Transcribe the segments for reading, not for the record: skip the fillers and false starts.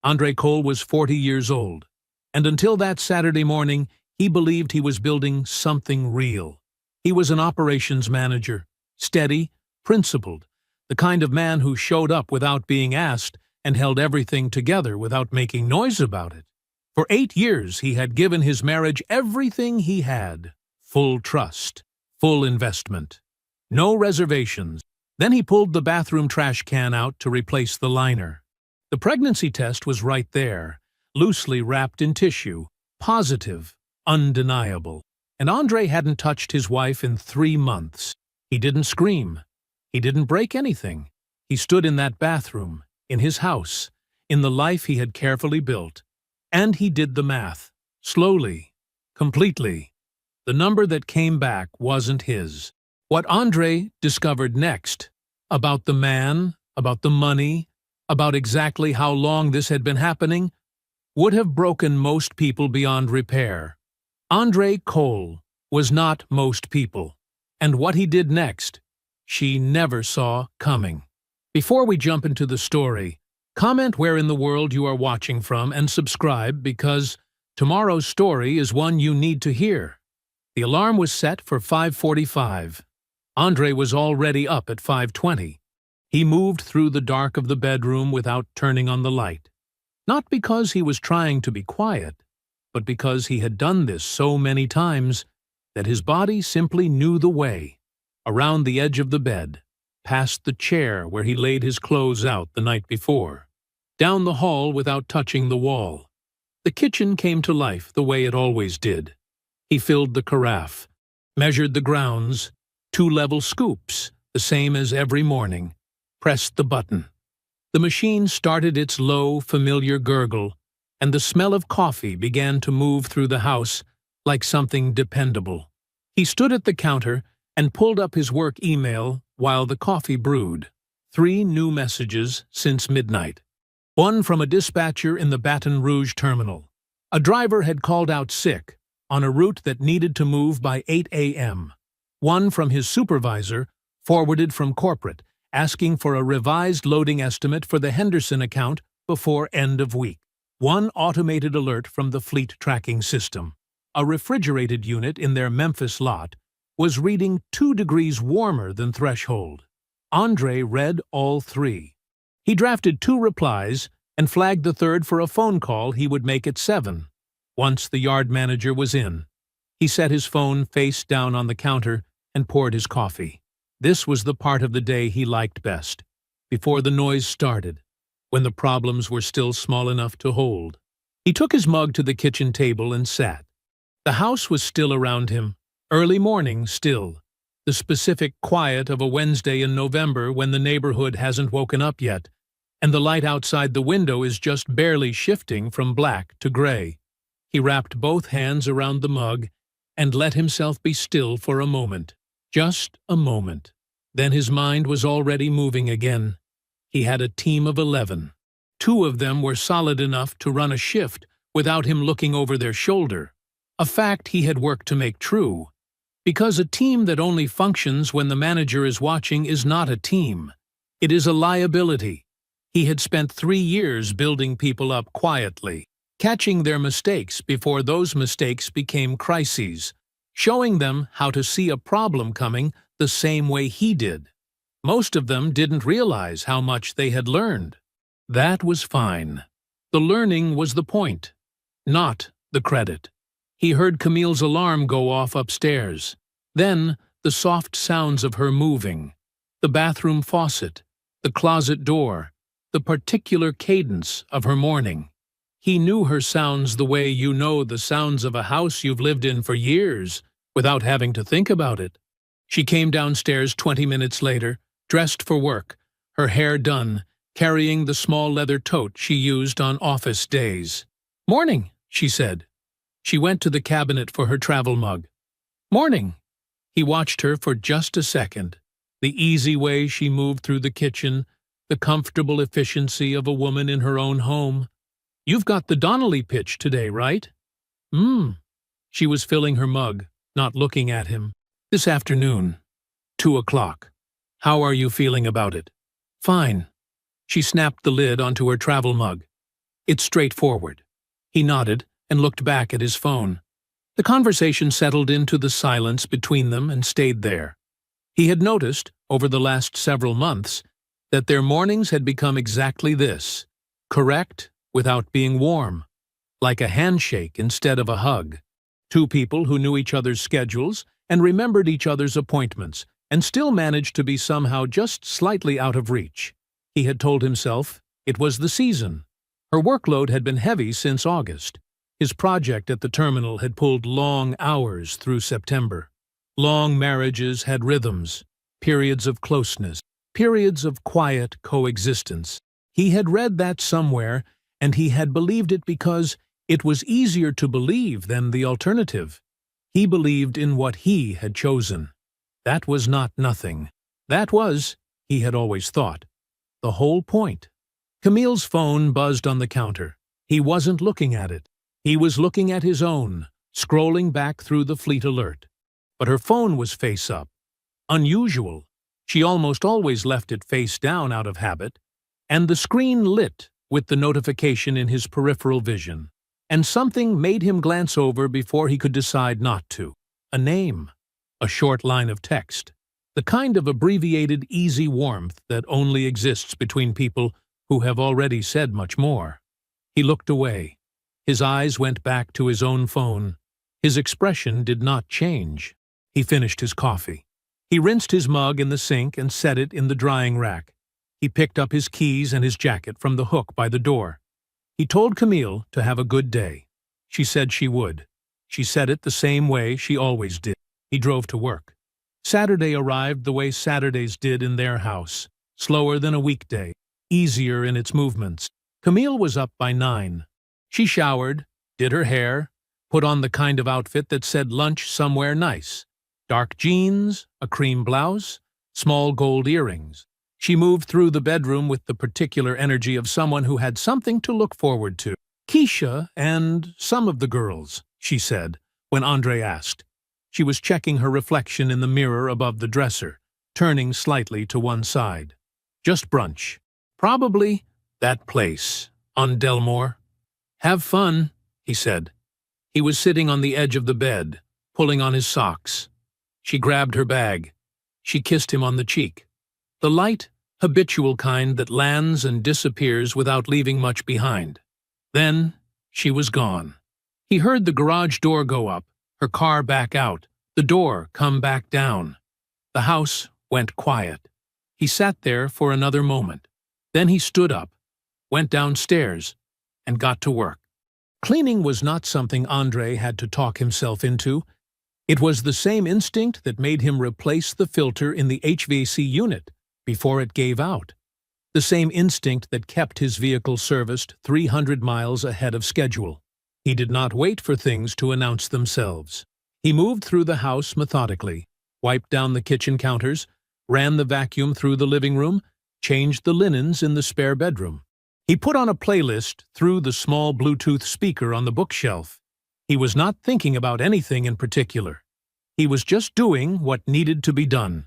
Andre Cole was 40 years old, and until that Saturday morning, he believed he was building something real. He was an operations manager, steady, principled, the kind of man who showed up without being asked and held everything together without making noise about it. For 8 years, he had given his marriage everything he had. Full trust, full investment, no reservations. Then he pulled the bathroom trash can out to replace the liner. The pregnancy test was right there, loosely wrapped in tissue, positive, undeniable. And Andre hadn't touched his wife in 3 months. He didn't scream. He didn't break anything. He stood in that bathroom, in his house, in the life he had carefully built. And he did the math, slowly, completely. The number that came back wasn't his. What Andre discovered next, about the man, about the money, about exactly how long this had been happening, would have broken most people beyond repair. Andre Cole was not most people, and what he did next, she never saw coming. Before we jump into the story, comment where in the world you are watching from and subscribe because tomorrow's story is one you need to hear. The alarm was set for 5:45. Andre was already up at 5:20. He moved through the dark of the bedroom without turning on the light. Not because he was trying to be quiet, but because he had done this so many times that his body simply knew the way. Around the edge of the bed, past the chair where he laid his clothes out the night before, down the hall without touching the wall. The kitchen came to life the way it always did. He filled the carafe, measured the grounds, 2 level scoops, the same as every morning, pressed the button. The machine started its low, familiar gurgle, and the smell of coffee began to move through the house like something dependable. He stood at the counter and pulled up his work email while the coffee brewed. 3 new messages since midnight. One from a dispatcher in the Baton Rouge terminal. A driver had called out sick on a route that needed to move by 8 a.m. One from his supervisor, forwarded from corporate, asking for a revised loading estimate for the Henderson account before end of week. One automated alert from the fleet tracking system. A refrigerated unit in their Memphis lot was reading 2 degrees warmer than threshold. Andre read all 3. He drafted 2 replies and flagged the third for a phone call he would make at 7. Once the yard manager was in, he set his phone face down on the counter and poured his coffee. This was the part of the day he liked best, before the noise started, when the problems were still small enough to hold. He took his mug to the kitchen table and sat. The house was still around him, early morning still, the specific quiet of a Wednesday in November when the neighborhood hasn't woken up yet, and the light outside the window is just barely shifting from black to gray. He wrapped both hands around the mug and let himself be still for a moment. Just a moment. Then his mind was already moving again. He had a team of 11. 2 of them were solid enough to run a shift without him looking over their shoulder. A fact he had worked to make true. Because a team that only functions when the manager is watching is not a team. It is a liability. He had spent 3 years building people up quietly, catching their mistakes before those mistakes became crises, showing them how to see a problem coming the same way he did. Most of them didn't realize how much they had learned. That was fine. The learning was the point, not the credit. He heard Camille's alarm go off upstairs. Then the soft sounds of her moving, the bathroom faucet, the closet door, the particular cadence of her mourning. He knew her sounds the way you know the sounds of a house you've lived in for years, without having to think about it. She came downstairs 20 minutes later, dressed for work, her hair done, carrying the small leather tote she used on office days. "Morning," she said. She went to the cabinet for her travel mug. "Morning." He watched her for just a second. The easy way she moved through the kitchen, the comfortable efficiency of a woman in her own home. "You've got the Donnelly pitch today, right?" She was filling her mug, not looking at him. "This afternoon, 2 o'clock. How are you feeling about it?" "Fine." She snapped the lid onto her travel mug. It's straightforward. He nodded and looked back at his phone. The conversation settled into the silence between them and stayed there. He had noticed, over the last several months, that their mornings had become exactly this: correct without being warm, like a handshake instead of a hug. Two people who knew each other's schedules and remembered each other's appointments, and still managed to be somehow just slightly out of reach. He had told himself it was the season. Her workload had been heavy since August. His project at the terminal had pulled long hours through September. Long marriages had rhythms, periods of closeness, periods of quiet coexistence. He had read that somewhere, and he had believed it because it was easier to believe than the alternative. He believed in what he had chosen. That was not nothing. That was, he had always thought, the whole point. Camille's phone buzzed on the counter. He wasn't looking at it. He was looking at his own, scrolling back through the fleet alert. But her phone was face up. Unusual. She almost always left it face down out of habit. And the screen lit with the notification in his peripheral vision. And something made him glance over before he could decide not to. A name. A short line of text. The kind of abbreviated easy warmth that only exists between people who have already said much more. He looked away. His eyes went back to his own phone. His expression did not change. He finished his coffee. He rinsed his mug in the sink and set it in the drying rack. He picked up his keys and his jacket from the hook by the door. He told Camille to have a good day. She said she would. She said it the same way she always did. He drove to work. Saturday arrived the way Saturdays did in their house, slower than a weekday, easier in its movements. Camille was up by 9. She showered, did her hair, put on the kind of outfit that said lunch somewhere nice. Dark jeans, a cream blouse, small gold earrings. She moved through the bedroom with the particular energy of someone who had something to look forward to. Keisha and some of the girls, she said, when Andre asked. She was checking her reflection in the mirror above the dresser, turning slightly to one side. Just brunch. Probably that place, on Delmore. Have fun, he said. He was sitting on the edge of the bed, pulling on his socks. She grabbed her bag. She kissed him on the cheek. The light, habitual kind that lands and disappears without leaving much behind. Then she was gone. He heard the garage door go up, her car back out, the door come back down. The house went quiet. He sat there for another moment. Then he stood up, went downstairs, and got to work. Cleaning was not something Andre had to talk himself into. It was the same instinct that made him replace the filter in the HVAC unit before it gave out. The same instinct that kept his vehicle serviced 300 miles ahead of schedule. He did not wait for things to announce themselves. He moved through the house methodically, wiped down the kitchen counters, ran the vacuum through the living room, changed the linens in the spare bedroom. He put on a playlist through the small Bluetooth speaker on the bookshelf. He was not thinking about anything in particular. He was just doing what needed to be done.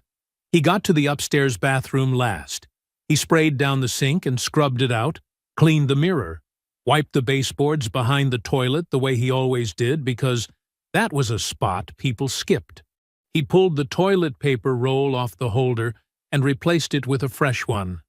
He got to the upstairs bathroom last. He sprayed down the sink and scrubbed it out, cleaned the mirror, wiped the baseboards behind the toilet the way he always did because that was a spot people skipped. He pulled the toilet paper roll off the holder and replaced it with a fresh one.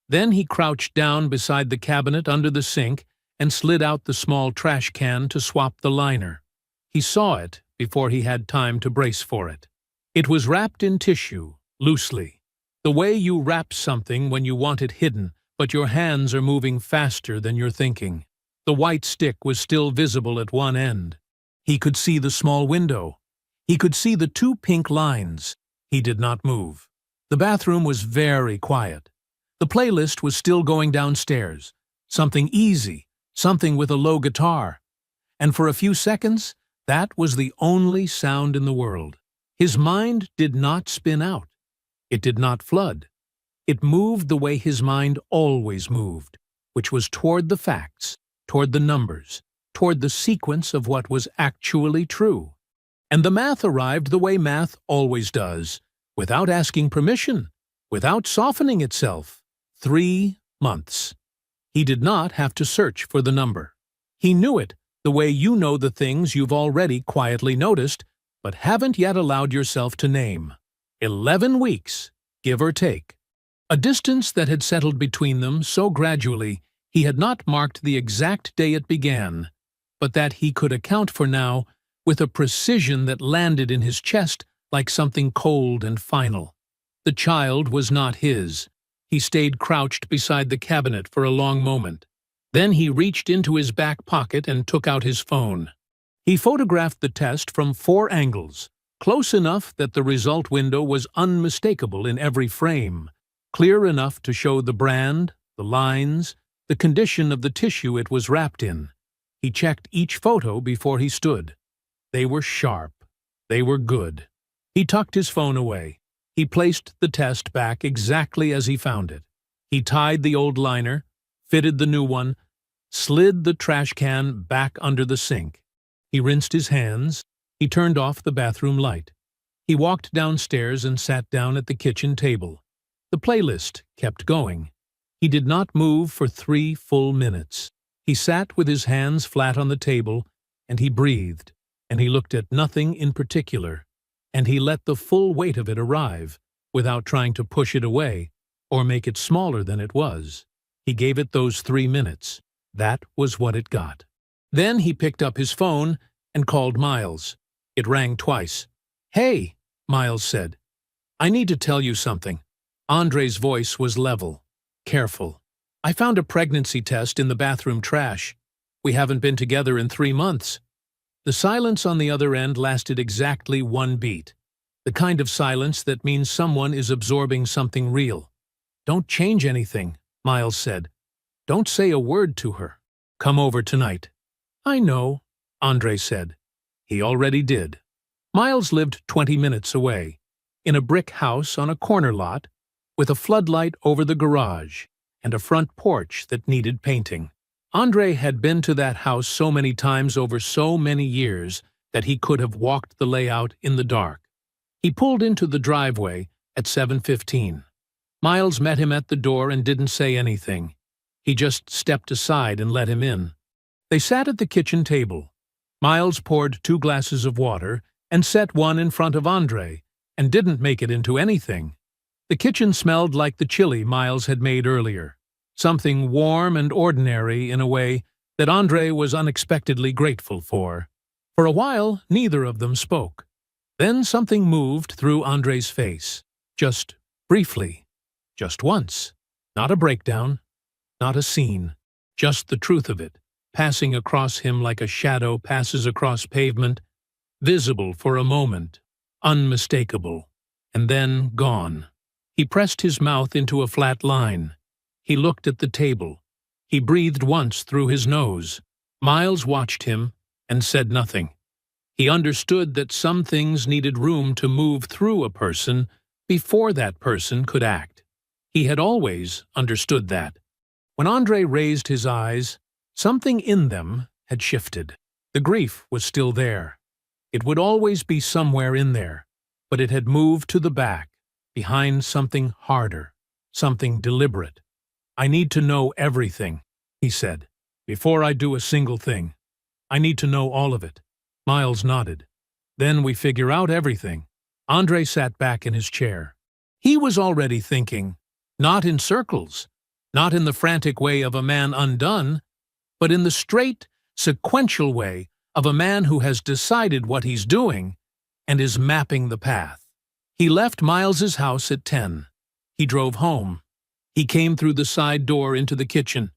Then he crouched down beside the cabinet under the sink and slid out the small trash can to swap the liner. He saw it before he had time to brace for it. It was wrapped in tissue, loosely. The way you wrap something when you want it hidden, but your hands are moving faster than you're thinking. The white stick was still visible at one end. He could see the small window. He could see the 2 pink lines. He did not move. The bathroom was very quiet. The playlist was still going downstairs. Something easy, something with a low guitar. And for a few seconds, that was the only sound in the world. His mind did not spin out. It did not flood. It moved the way his mind always moved, which was toward the facts, toward the numbers, toward the sequence of what was actually true. And the math arrived the way math always does, without asking permission, without softening itself. 3 months. He did not have to search for the number. He knew it, the way you know the things you've already quietly noticed, but haven't yet allowed yourself to name. 11 weeks, give or take. A distance that had settled between them so gradually he had not marked the exact day it began, but that he could account for now with a precision that landed in his chest like something cold and final. The child was not his. He stayed crouched beside the cabinet for a long moment. Then he reached into his back pocket and took out his phone. He photographed the test from 4 angles, close enough that the result window was unmistakable in every frame, clear enough to show the brand, the lines, the condition of the tissue it was wrapped in. He checked each photo before he stood. They were sharp. They were good. He tucked his phone away. He placed the test back exactly as he found it. He tied the old liner, fitted the new one, slid the trash can back under the sink. He rinsed his hands. He turned off the bathroom light. He walked downstairs and sat down at the kitchen table. The playlist kept going. He did not move for 3 full minutes. He sat with his hands flat on the table, and he breathed, and he looked at nothing in particular, and he let the full weight of it arrive, without trying to push it away or make it smaller than it was. He gave it those 3 minutes. That was what it got. Then he picked up his phone and called Miles. It rang twice. "Hey," Miles said. "I need to tell you something." Andre's voice was level, careful. "I found a pregnancy test in the bathroom trash. We haven't been together in 3 months. The silence on the other end lasted exactly 1 beat. The kind of silence that means someone is absorbing something real. "Don't change anything," Miles said. "Don't say a word to her. Come over tonight." "I know," Andre said. He already did. Miles lived 20 minutes away, in a brick house on a corner lot, with a floodlight over the garage and a front porch that needed painting. Andre had been to that house so many times over so many years that he could have walked the layout in the dark. He pulled into the driveway at 7:15. Miles met him at the door and didn't say anything. He just stepped aside and let him in. They sat at the kitchen table. Miles poured 2 glasses of water and set one in front of Andre, and didn't make it into anything. The kitchen smelled like the chili Miles had made earlier, something warm and ordinary in a way that Andre was unexpectedly grateful for. For a while, neither of them spoke. Then something moved through Andre's face, just briefly, just once. Not a breakdown, not a scene, just the truth of it, passing across him like a shadow passes across pavement, visible for a moment, unmistakable, and then gone. He pressed his mouth into a flat line. He looked at the table. He breathed once through his nose. Miles watched him and said nothing. He understood that some things needed room to move through a person before that person could act. He had always understood that. When Andre raised his eyes, something in them had shifted. The grief was still there. It would always be somewhere in there, but it had moved to the back, behind something harder, something deliberate. "I need to know everything," he said, "before I do a single thing. I need to know all of it." Miles nodded. "Then we figure out everything." Andre sat back in his chair. He was already thinking, not in circles, not in the frantic way of a man undone, but in the straight, sequential way of a man who has decided what he's doing and is mapping the path. He left Miles's house at 10. He drove home. He came through the side door into the kitchen.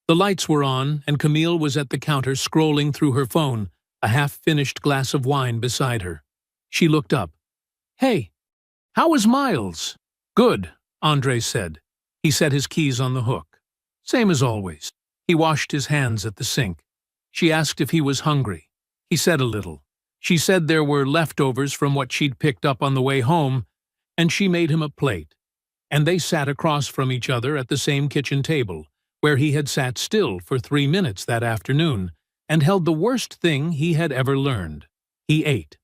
The lights were on, and Camille was at the counter scrolling through her phone, a half-finished glass of wine beside her. She looked up. "Hey, how is Miles?" "Good," Andre said. He set his keys on the hook. "Same as always." He washed his hands at the sink. She asked if he was hungry. He said a little. She said there were leftovers from what she'd picked up on the way home, and she made him a plate. And they sat across from each other at the same kitchen table, where he had sat still for 3 minutes that afternoon, and held the worst thing he had ever learned. He ate.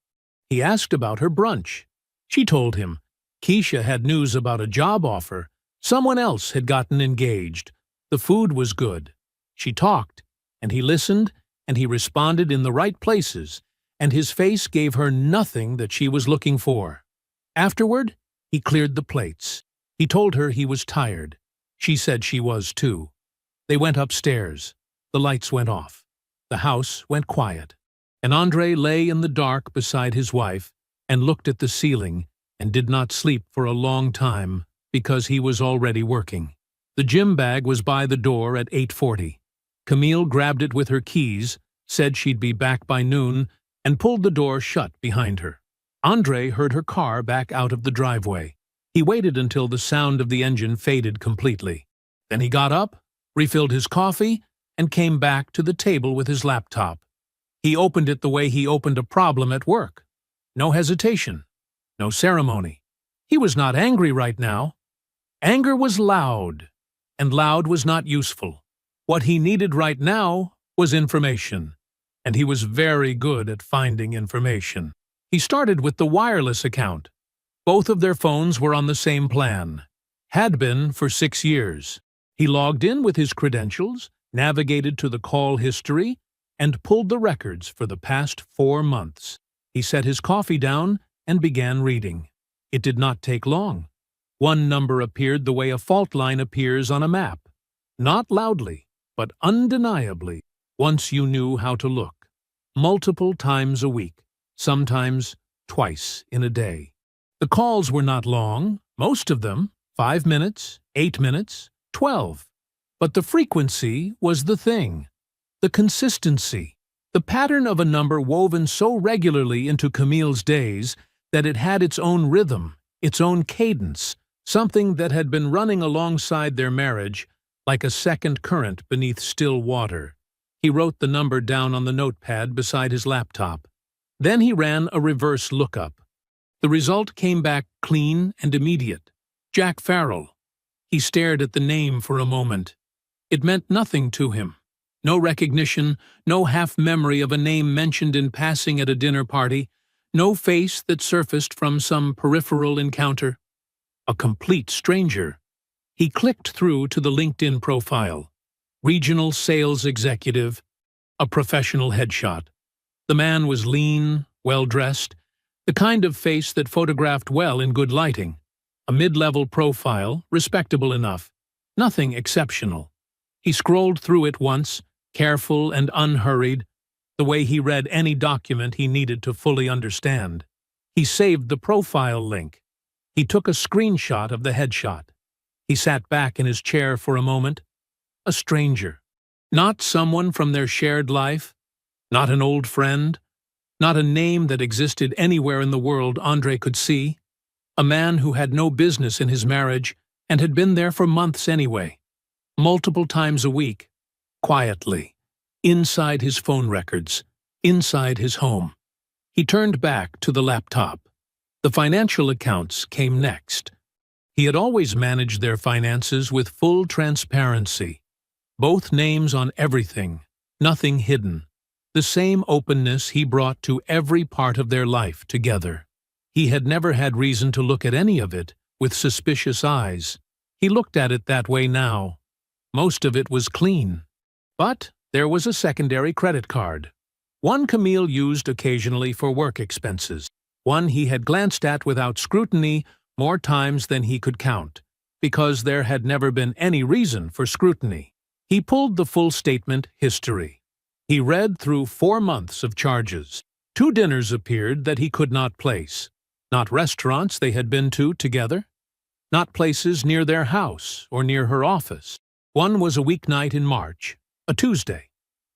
He asked about her brunch. She told him. Keisha had news about a job offer. Someone else had gotten engaged. The food was good. She talked, and he listened, and he responded in the right places, and his face gave her nothing that she was looking for. Afterward, he cleared the plates. He told her he was tired. She said she was too. They went upstairs. The lights went off. The house went quiet. And Andre lay in the dark beside his wife and looked at the ceiling and did not sleep for a long time because he was already working. The gym bag was by the door at 8:40. Camille grabbed it with her keys, said she'd be back by noon, and pulled the door shut behind her. Andre heard her car back out of the driveway. He waited until the sound of the engine faded completely. Then he got up, refilled his coffee, and came back to the table with his laptop. He opened it the way he opened a problem at work. No hesitation. No ceremony. He was not angry right now. Anger was loud, and loud was not useful. What he needed right now was information, and he was very good at finding information. He started with the wireless account. Both of their phones were on the same plan. Had been for 6 years. He logged in with his credentials, navigated to the call history, and pulled the records for the past 4 months. He set his coffee down and began reading. It did not take long. One number appeared the way a fault line appears on a map. Not loudly, but undeniably, once you knew how to look. Multiple times a week, sometimes twice in a day. The calls were not long, most of them 5 minutes, 8 minutes, 12. But the frequency was the thing. The consistency. The pattern of a number woven so regularly into Camille's days that it had its own rhythm, its own cadence, something that had been running alongside their marriage like a second current beneath still water. He wrote the number down on the notepad beside his laptop. Then he ran a reverse lookup. The result came back clean and immediate. Jack Farrell. He stared at the name for a moment. It meant nothing to him. No recognition, no half-memory of a name mentioned in passing at a dinner party, no face that surfaced from some peripheral encounter. A complete stranger. He clicked through to the LinkedIn profile. Regional sales executive. A professional headshot. The man was lean, well-dressed, the kind of face that photographed well in good lighting. A mid-level profile, respectable enough. Nothing exceptional. He scrolled through it once, careful and unhurried, the way he read any document he needed to fully understand. He saved the profile link. He took a screenshot of the headshot. He sat back in his chair for a moment. A stranger. Not someone from their shared life. Not an old friend. Not a name that existed anywhere in the world Andre could see. A man who had no business in his marriage and had been there for months anyway. Multiple times a week. Quietly. Inside his phone records. Inside his home. He turned back to the laptop. The financial accounts came next. He had always managed their finances with full transparency. Both names on everything, nothing hidden. The same openness he brought to every part of their life together. He had never had reason to look at any of it with suspicious eyes. He looked at it that way now. Most of it was clean. But there was a secondary credit card. One Camille used occasionally for work expenses. One he had glanced at without scrutiny more times than he could count, because there had never been any reason for scrutiny. He pulled the full statement history. He read through 4 months of charges. 2 dinners appeared that he could not place. Not restaurants they had been to together. Not places near their house or near her office. One was a weeknight in March, a Tuesday.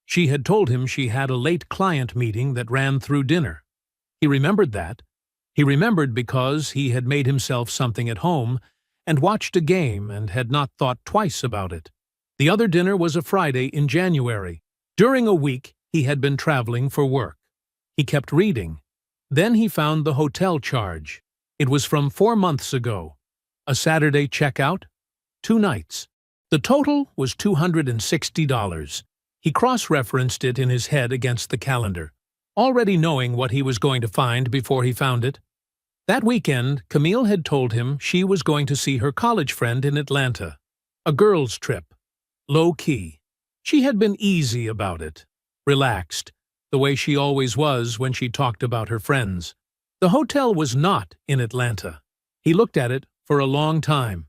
She had told him she had a late client meeting that ran through dinner. He remembered that. He remembered because he had made himself something at home and watched a game and had not thought twice about it. The other dinner was a Friday in January. During a week, he had been traveling for work. He kept reading. Then he found the hotel charge. It was from 4 months ago. A Saturday checkout, 2 nights. The total was $260. He cross-referenced it in his head against the calendar, already knowing what he was going to find before he found it. That weekend, Camille had told him she was going to see her college friend in Atlanta. A girls' trip. low-key. She had been easy about it, relaxed, the way she always was when she talked about her friends. The hotel was not in Atlanta. He looked at it for a long time.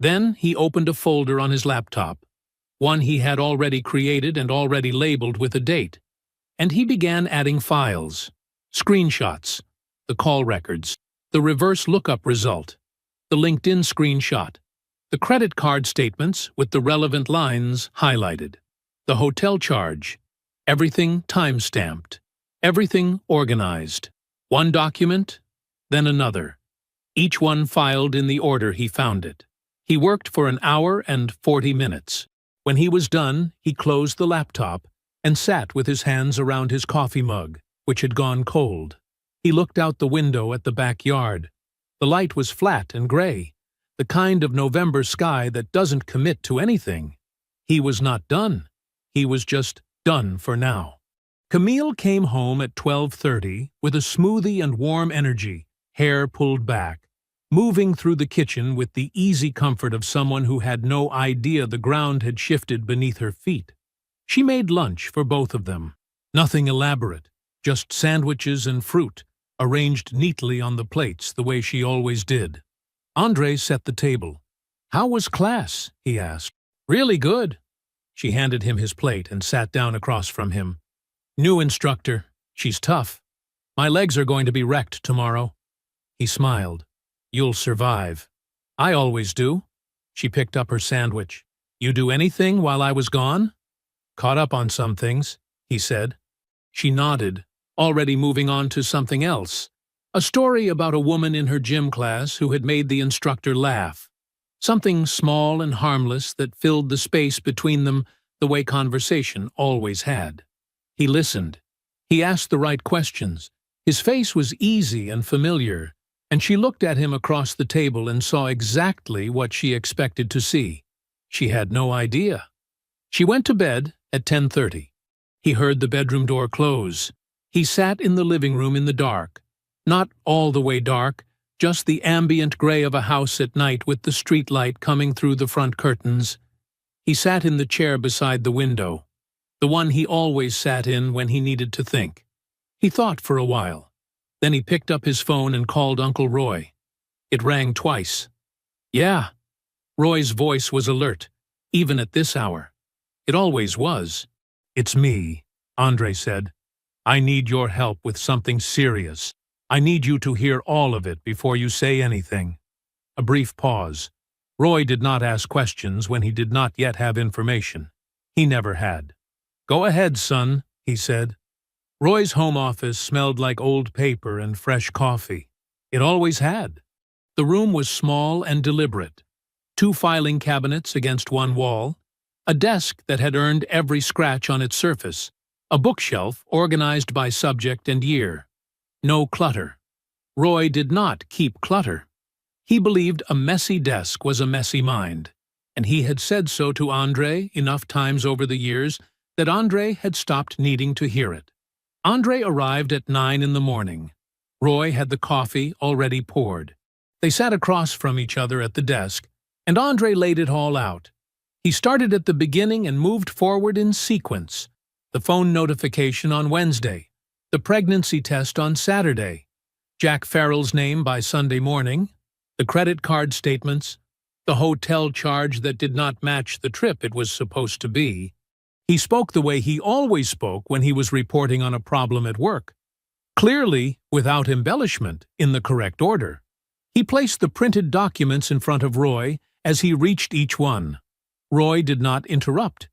Then he opened a folder on his laptop, one he had already created and already labeled with a date, and he began adding files, screenshots, the call records, the reverse lookup result, the LinkedIn screenshot, the credit card statements with the relevant lines highlighted, the hotel charge, everything time-stamped, everything organized. One document, then another, each one filed in the order he found it. He worked for an hour and 40 minutes. When he was done, he closed the laptop and sat with his hands around his coffee mug, which had gone cold. He looked out the window at the backyard. The light was flat and gray, the kind of November sky that doesn't commit to anything. He was not done. He was just done for now. Camille came home at 12:30 with a smoothie and warm energy, hair pulled back, moving through the kitchen with the easy comfort of someone who had no idea the ground had shifted beneath her feet. She made lunch for both of them. Nothing elaborate, just sandwiches and fruit, arranged neatly on the plates the way she always did. Andre set the table. "How was class?" he asked. "Really good." She handed him his plate and sat down across from him. "New instructor. She's tough. My legs are going to be wrecked tomorrow." He smiled. "You'll survive." "I always do." She picked up her sandwich. "You do anything while I was gone?" "Caught up on some things," he said. She nodded, already moving on to something else. A story about a woman in her gym class who had made the instructor laugh. Something small and harmless that filled the space between them the way conversation always had. He listened. He asked the right questions. His face was easy and familiar, and she looked at him across the table and saw exactly what she expected to see. She had no idea. She went to bed at 10:30. He heard the bedroom door close. He sat in the living room in the dark. Not all the way dark, just the ambient gray of a house at night with the street light coming through the front curtains. He sat in the chair beside the window, the one he always sat in when he needed to think. He thought for a while. Then he picked up his phone and called Uncle Roy. It rang twice. "Yeah." Roy's voice was alert, even at this hour. It always was. "It's me," Andre said. "I need your help with something serious. I need you to hear all of it before you say anything." A brief pause. Roy did not ask questions when he did not yet have information. He never had. "Go ahead, son," he said. Roy's home office smelled like old paper and fresh coffee. It always had. The room was small and deliberate. 2 filing cabinets against one wall, a desk that had earned every scratch on its surface, a bookshelf organized by subject and year. No clutter. Roy did not keep clutter. He believed a messy desk was a messy mind, and he had said so to Andre enough times over the years that Andre had stopped needing to hear it. Andre arrived at 9 in the morning. Roy had the coffee already poured. They sat across from each other at the desk, and Andre laid it all out. He started at the beginning and moved forward in sequence. The phone notification on Wednesday, the pregnancy test on Saturday, Jack Farrell's name by Sunday morning, the credit card statements, the hotel charge that did not match the trip it was supposed to be. He spoke the way he always spoke when he was reporting on a problem at work. Clearly, without embellishment, in the correct order. He placed the printed documents in front of Roy as he reached each one. Roy did not interrupt.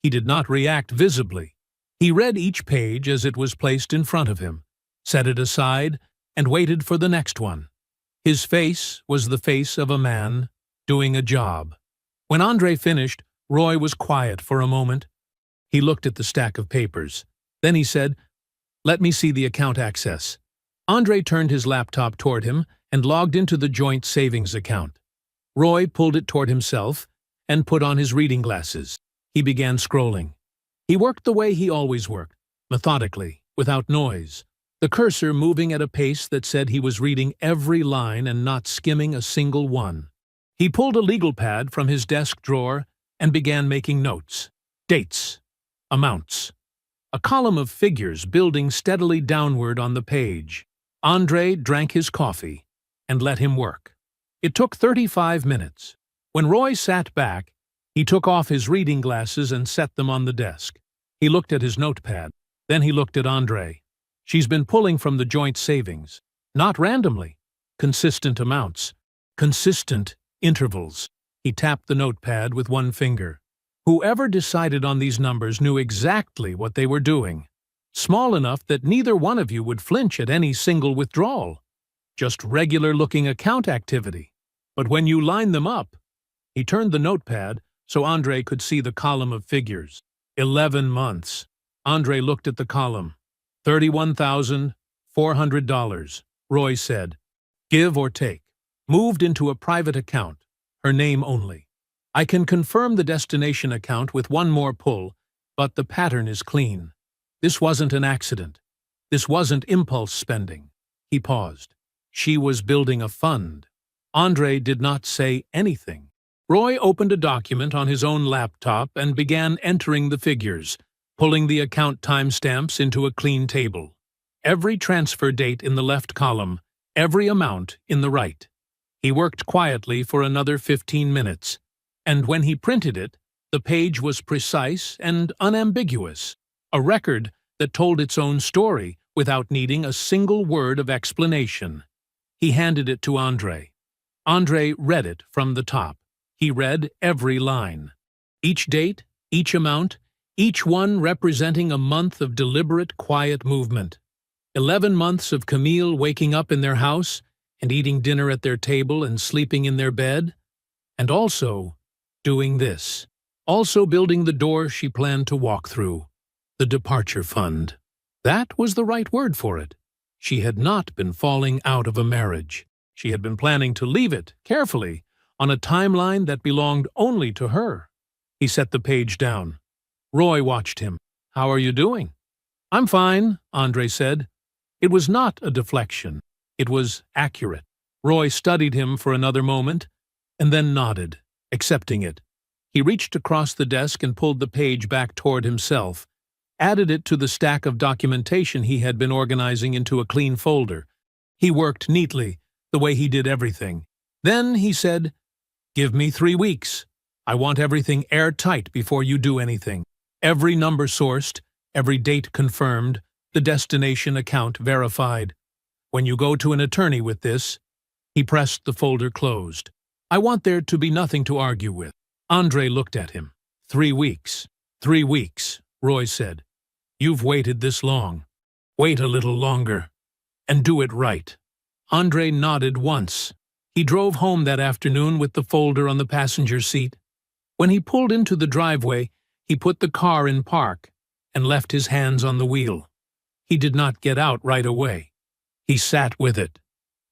He did not react visibly. He read each page as it was placed in front of him, set it aside, and waited for the next one. His face was the face of a man doing a job. When Andre finished, Roy was quiet for a moment. He looked at the stack of papers. Then he said, "Let me see the account access." Andre turned his laptop toward him and logged into the joint savings account. Roy pulled it toward himself and put on his reading glasses. He began scrolling. He worked the way he always worked, methodically, without noise, the cursor moving at a pace that said he was reading every line and not skimming a single one. He pulled a legal pad from his desk drawer and began making notes. Dates. Amounts. A column of figures building steadily downward on the page. Andre drank his coffee and let him work. It took 35 minutes. When Roy sat back, he took off his reading glasses and set them on the desk. He looked at his notepad. Then he looked at Andre. She's been pulling from the joint savings. Not randomly. Consistent amounts. Consistent intervals. He tapped the notepad with one finger. Whoever decided on these numbers knew exactly what they were doing. Small enough that neither one of you would flinch at any single withdrawal. Just regular-looking account activity. But when you line them up, he turned the notepad so Andre could see the column of figures. 11 months. Andre looked at the column. $31,400, Roy said. Give or take. Moved into a private account, her name only. I can confirm the destination account with one more pull, but the pattern is clean. This wasn't an accident. This wasn't impulse spending. He paused. She was building a fund. Andre did not say anything. Roy opened a document on his own laptop and began entering the figures, pulling the account timestamps into a clean table. Every transfer date in the left column, every amount in the right. He worked quietly for another 15 minutes, and when he printed it, the page was precise and unambiguous, a record that told its own story without needing a single word of explanation. He handed it to Andre. Andre read it from the top. He read every line. Each date, each amount, each one representing a month of deliberate, quiet movement. 11 months of Camille waking up in their house and eating dinner at their table and sleeping in their bed, and also doing this. Also building the door she planned to walk through. The departure fund. That was the right word for it. She had not been falling out of a marriage. She had been planning to leave it, carefully, on a timeline that belonged only to her. He set the page down. Roy watched him. How are you doing? I'm fine, Andre said. It was not a deflection. It was accurate. Roy studied him for another moment, and then nodded, accepting it. He reached across the desk and pulled the page back toward himself, added it to the stack of documentation he had been organizing into a clean folder. He worked neatly, the way he did everything. Then he said, Give me 3 weeks. I want everything airtight before you do anything. Every number sourced, every date confirmed, the destination account verified. When you go to an attorney with this, he pressed the folder closed. I want there to be nothing to argue with. Andre looked at him. 3 weeks. 3 weeks, Roy said. You've waited this long. Wait a little longer. And do it right. Andre nodded once. He drove home that afternoon with the folder on the passenger seat. When he pulled into the driveway, he put the car in park and left his hands on the wheel. He did not get out right away. He sat with it.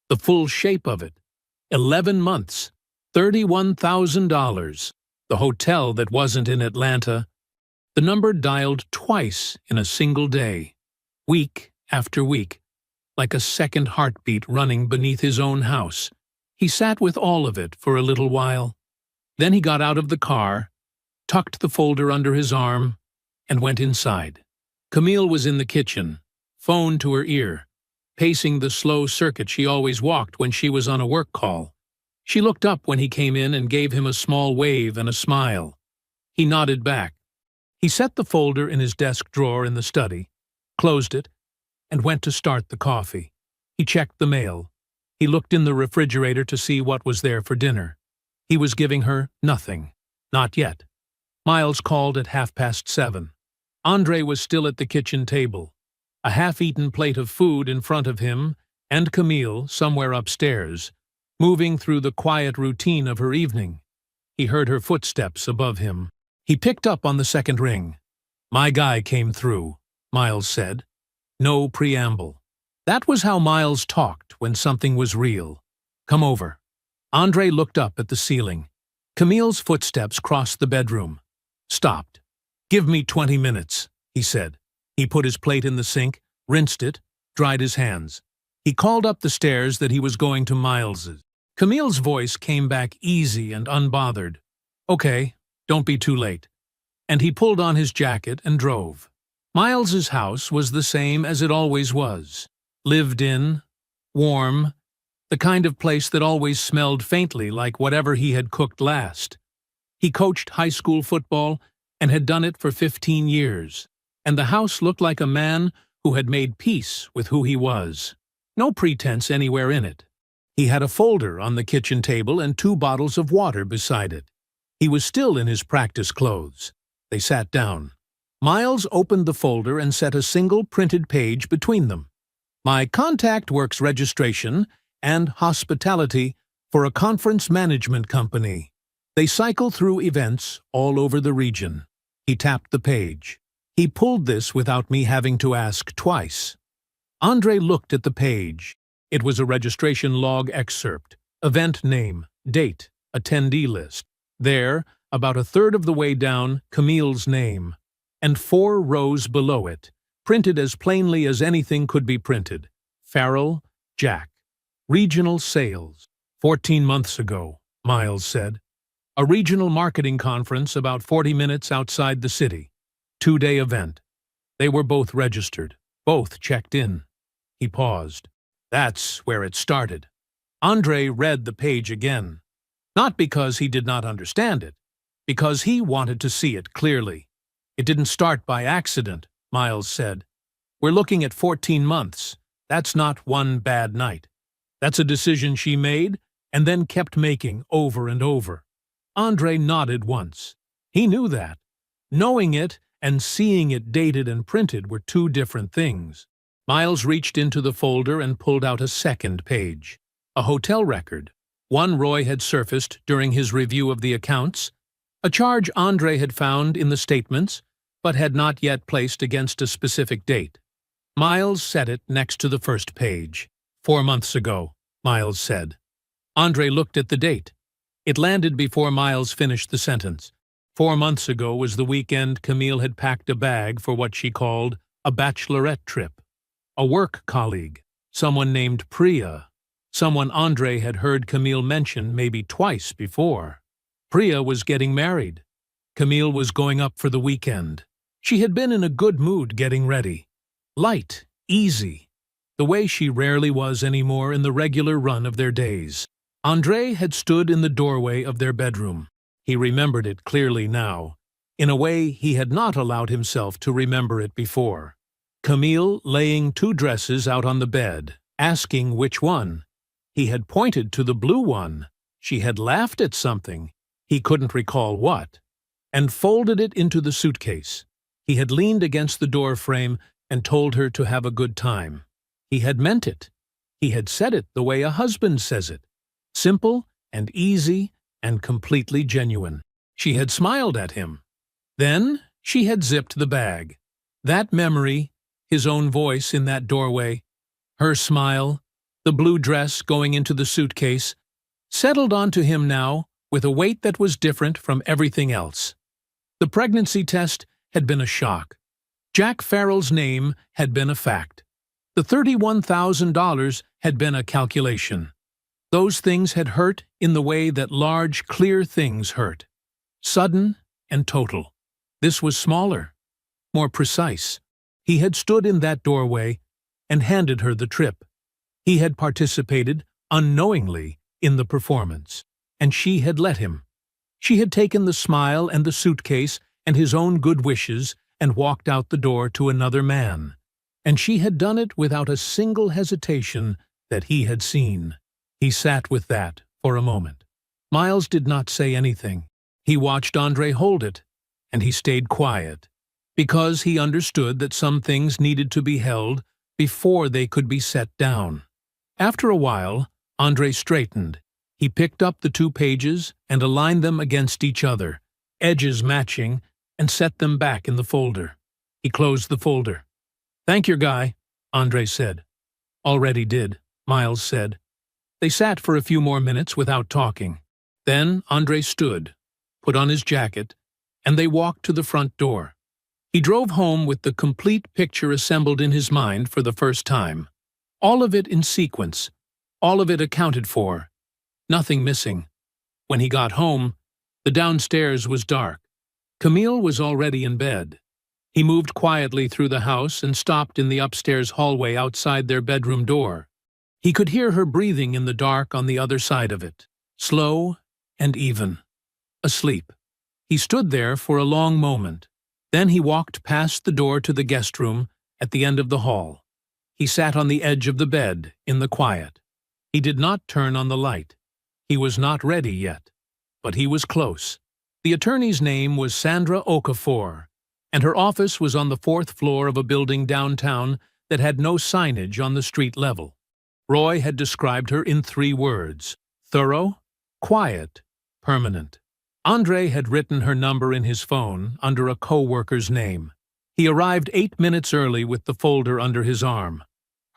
The full shape of it. 11 months. $31,000. The hotel that wasn't in Atlanta. The number dialed twice in a single day. Week after week. Like a second heartbeat running beneath his own house. He sat with all of it for a little while. Then he got out of the car, tucked the folder under his arm, and went inside. Camille was in the kitchen, phone to her ear, pacing the slow circuit she always walked when she was on a work call. She looked up when he came in and gave him a small wave and a smile. He nodded back. He set the folder in his desk drawer in the study, closed it, and went to start the coffee. He checked the mail. He looked in the refrigerator to see what was there for dinner. He was giving her nothing. Not yet. Miles called at 7:30. Andre was still at the kitchen table, a half-eaten plate of food in front of him, and Camille, somewhere upstairs, moving through the quiet routine of her evening. He heard her footsteps above him. He picked up on the second ring. My guy came through, Miles said. No preamble. That was how Miles talked when something was real. Come over. Andre looked up at the ceiling. Camille's footsteps crossed the bedroom. Stopped. Give me 20 minutes, he said. He put his plate in the sink, rinsed it, dried his hands. He called up the stairs that he was going to Miles's. Camille's voice came back easy and unbothered. Okay, Don't be too late." And he pulled on his jacket and drove. Miles's house was the same as it always was. Lived in, warm, the kind of place that always smelled faintly like whatever he had cooked last. He coached high school football and had done it for 15 years, and the house looked like a man who had made peace with who he was. No pretense anywhere in it. He had a folder on the kitchen table and 2 bottles of water beside it. He was still in his practice clothes. They sat down. Miles opened the folder and set a single printed page between them. "My contact works registration and hospitality for a conference management company. They cycle through events all over the region." He tapped the page. "He pulled this without me having to ask twice." Andre looked at the page. It was a registration log excerpt, event name, date, attendee list. There, about a third of the way down, Camille's name, and 4 rows below it, printed as plainly as anything could be printed. Farrell, Jack. Regional sales. 14 months ago, Miles said. A regional marketing conference about 40 minutes outside the city. 2-day event. They were both registered, both checked in. He paused. That's where it started. Andre read the page again. Not because he did not understand it, because he wanted to see it clearly. It didn't start by accident, Miles said. We're looking at 14 months. That's not one bad night. That's a decision she made and then kept making over and over. Andre nodded once. He knew that. Knowing it and seeing it dated and printed were 2 different things. Miles reached into the folder and pulled out a second page. A hotel record. One Roy had surfaced during his review of the accounts. A charge Andre had found in the statements, but had not yet placed against a specific date. Miles set it next to the first page. 4 months ago, Miles said. Andre looked at the date. It landed before Miles finished the sentence. 4 months ago was the weekend Camille had packed a bag for what she called a bachelorette trip. A work colleague, someone named Priya, someone Andre had heard Camille mention maybe twice before. Priya was getting married. Camille was going up for the weekend. She had been in a good mood getting ready. Light, easy, the way she rarely was anymore in the regular run of their days. Andre had stood in the doorway of their bedroom. He remembered it clearly now, in a way he had not allowed himself to remember it before. Camille laying 2 dresses out on the bed, asking which one. He had pointed to the blue one. She had laughed at something, he couldn't recall what, and folded it into the suitcase. He had leaned against the door frame and told her to have a good time. He had meant it. He had said it the way a husband says it. Simple and easy and completely genuine. She had smiled at him. Then she had zipped the bag. That memory, his own voice in that doorway, her smile, the blue dress going into the suitcase, settled onto him now with a weight that was different from everything else. The pregnancy test had been a shock. Jack Farrell's name had been a fact. The $31,000 had been a calculation. Those things had hurt in the way that large, clear things hurt. Sudden and total. This was smaller, more precise. He had stood in that doorway and handed her the trip. He had participated, unknowingly, in the performance, and she had let him. She had taken the smile and the suitcase and his own good wishes and walked out the door to another man, and she had done it without a single hesitation that he had seen. He sat with that for a moment. Miles did not say anything. He watched Andre hold it, and he stayed quiet, because he understood that some things needed to be held before they could be set down. After a while, Andre straightened. He picked up the 2 pages and aligned them against each other, edges matching, and set them back in the folder. He closed the folder. "Thank your guy," Andre said. "Already did," Miles said. They sat for a few more minutes without talking. Then Andre stood, put on his jacket, and they walked to the front door. He drove home with the complete picture assembled in his mind for the first time. All of it in sequence, all of it accounted for, nothing missing. When he got home, the downstairs was dark. Camille was already in bed. He moved quietly through the house and stopped in the upstairs hallway outside their bedroom door. He could hear her breathing in the dark on the other side of it, slow and even. Asleep. He stood there for a long moment. Then he walked past the door to the guest room at the end of the hall. He sat on the edge of the bed, in the quiet. He did not turn on the light. He was not ready yet. But he was close. The attorney's name was Sandra Okafor, and her office was on the 4th floor of a building downtown that had no signage on the street level. Roy had described her in 3 words: thorough, quiet, permanent. Andre had written her number in his phone under a co-worker's name. He arrived 8 minutes early with the folder under his arm.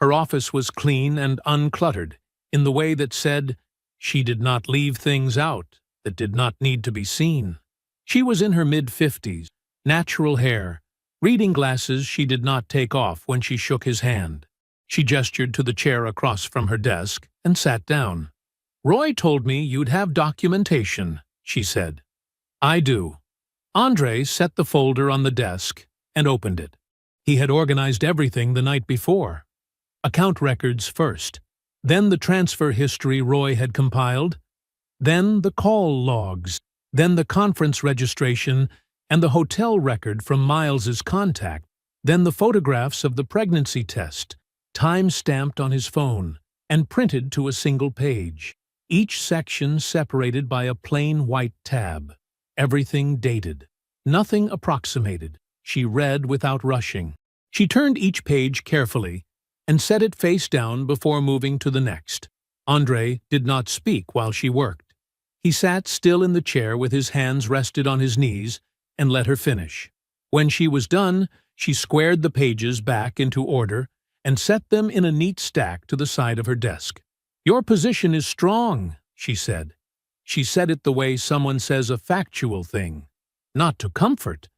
Her office was clean and uncluttered, in the way that said she did not leave things out that did not need to be seen. She was in her mid-50s, natural hair, reading glasses she did not take off when she shook his hand. She gestured to the chair across from her desk and sat down. "Roy told me you'd have documentation," she said. "I do." Andre set the folder on the desk and opened it. He had organized everything the night before. Account records first, then the transfer history Roy had compiled, then the call logs, then the conference registration and the hotel record from Miles's contact, then the photographs of the pregnancy test, time-stamped on his phone and printed to a single page, each section separated by a plain white tab, everything dated, nothing approximated. She read without rushing. She turned each page carefully and set it face down before moving to the next. Andre did not speak while she worked. He sat still in the chair with his hands rested on his knees and let her finish. When she was done, she squared the pages back into order and set them in a neat stack to the side of her desk. "Your position is strong," she said. She said it the way someone says a factual thing, not to comfort,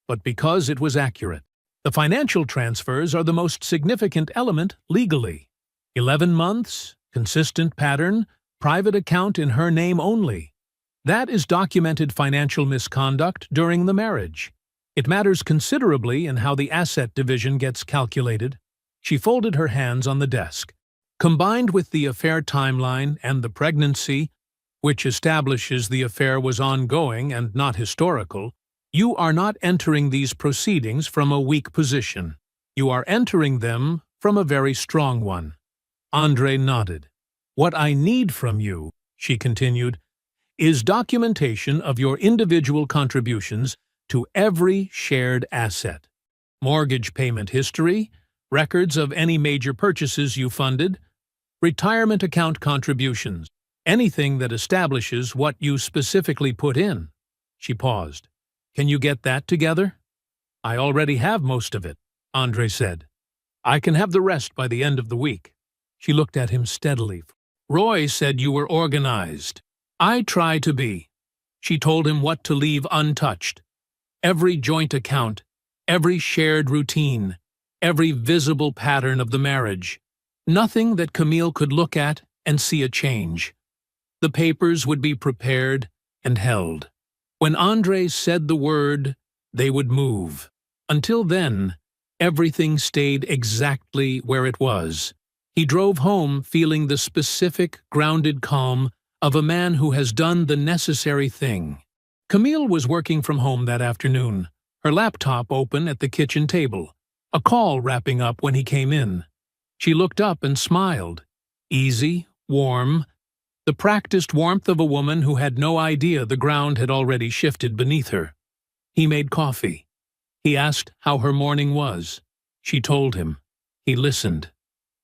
but because it was accurate. "The financial transfers are the most significant element legally. 11 months, consistent pattern, private account in her name only. That is documented financial misconduct during the marriage. It matters considerably in how the asset division gets calculated." She folded her hands on the desk. "Combined with the affair timeline and the pregnancy, which establishes the affair was ongoing and not historical, you are not entering these proceedings from a weak position. You are entering them from a very strong one." Andre nodded. "What I need from you," she continued, "is documentation of your individual contributions to every shared asset. Mortgage payment history, records of any major purchases you funded, retirement account contributions, anything that establishes what you specifically put in." She paused. "Can you get that together?" "I already have most of it," Andre said. "I can have the rest by the end of the week." She looked at him steadily. "Roy said you were organized. I try to be." She told him what to leave untouched. Every joint account, every shared routine, every visible pattern of the marriage. Nothing that Camille could look at and see a change. The papers would be prepared and held. When Andre said the word, they would move. Until then, everything stayed exactly where it was. He drove home feeling the specific, grounded calm of a man who has done the necessary thing. Camille was working from home that afternoon, her laptop open at the kitchen table, a call wrapping up when he came in. She looked up and smiled. Easy, warm, the practiced warmth of a woman who had no idea the ground had already shifted beneath her. He made coffee. He asked how her morning was. She told him. He listened.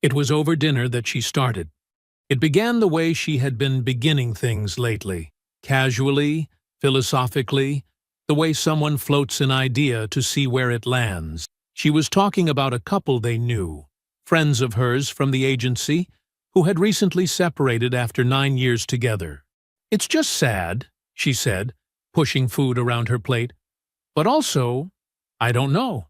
It was over dinner that she started. It began the way she had been beginning things lately, casually, philosophically, the way someone floats an idea to see where it lands. She was talking about a couple they knew, friends of hers from the agency, who had recently separated after 9 years together. "It's just sad," she said, pushing food around her plate. "But also, I don't know.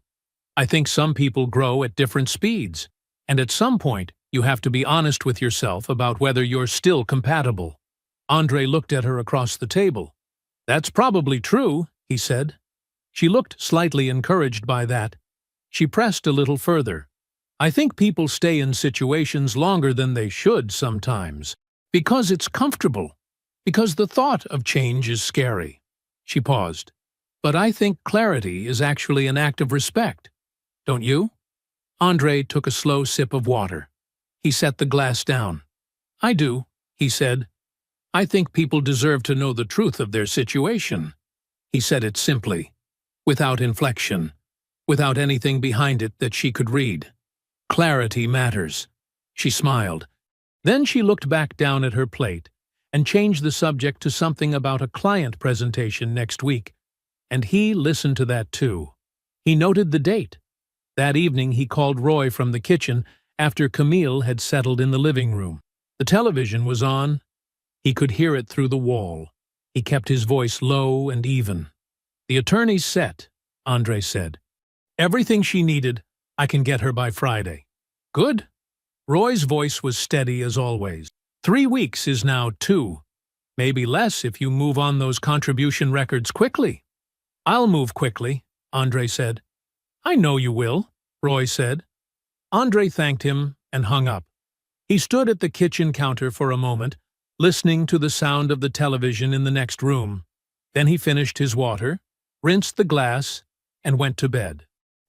I think some people grow at different speeds, and at some point you have to be honest with yourself about whether you're still compatible." Andre looked at her across the table. "That's probably true," he said. She looked slightly encouraged by that. She pressed a little further. I think people stay in situations longer than they should sometimes, because it's comfortable, because the thought of change is scary. She paused. But I think clarity is actually an act of respect. Don't you? Andre took a slow sip of water. He set the glass down. I do, he said. I think people deserve to know the truth of their situation. He said it simply, without inflection, without anything behind it that she could read. Clarity matters. She smiled. Then she looked back down at her plate and changed the subject to something about a client presentation next week. And he listened to that too. He noted the date. That evening he called Roy from the kitchen after Camille had settled in the living room. The television was on. He could hear it through the wall. He kept his voice low and even. The attorney's set, Andre said. Everything she needed, I can get her by Friday. Good. Roy's voice was steady as always. 3 weeks is now 2. Maybe less if you move on those contribution records quickly. I'll move quickly, Andre said. I know you will, Roy said. Andre thanked him and hung up. He stood at the kitchen counter for a moment, listening to the sound of the television in the next room. Then he finished his water, rinsed the glass, and went to bed.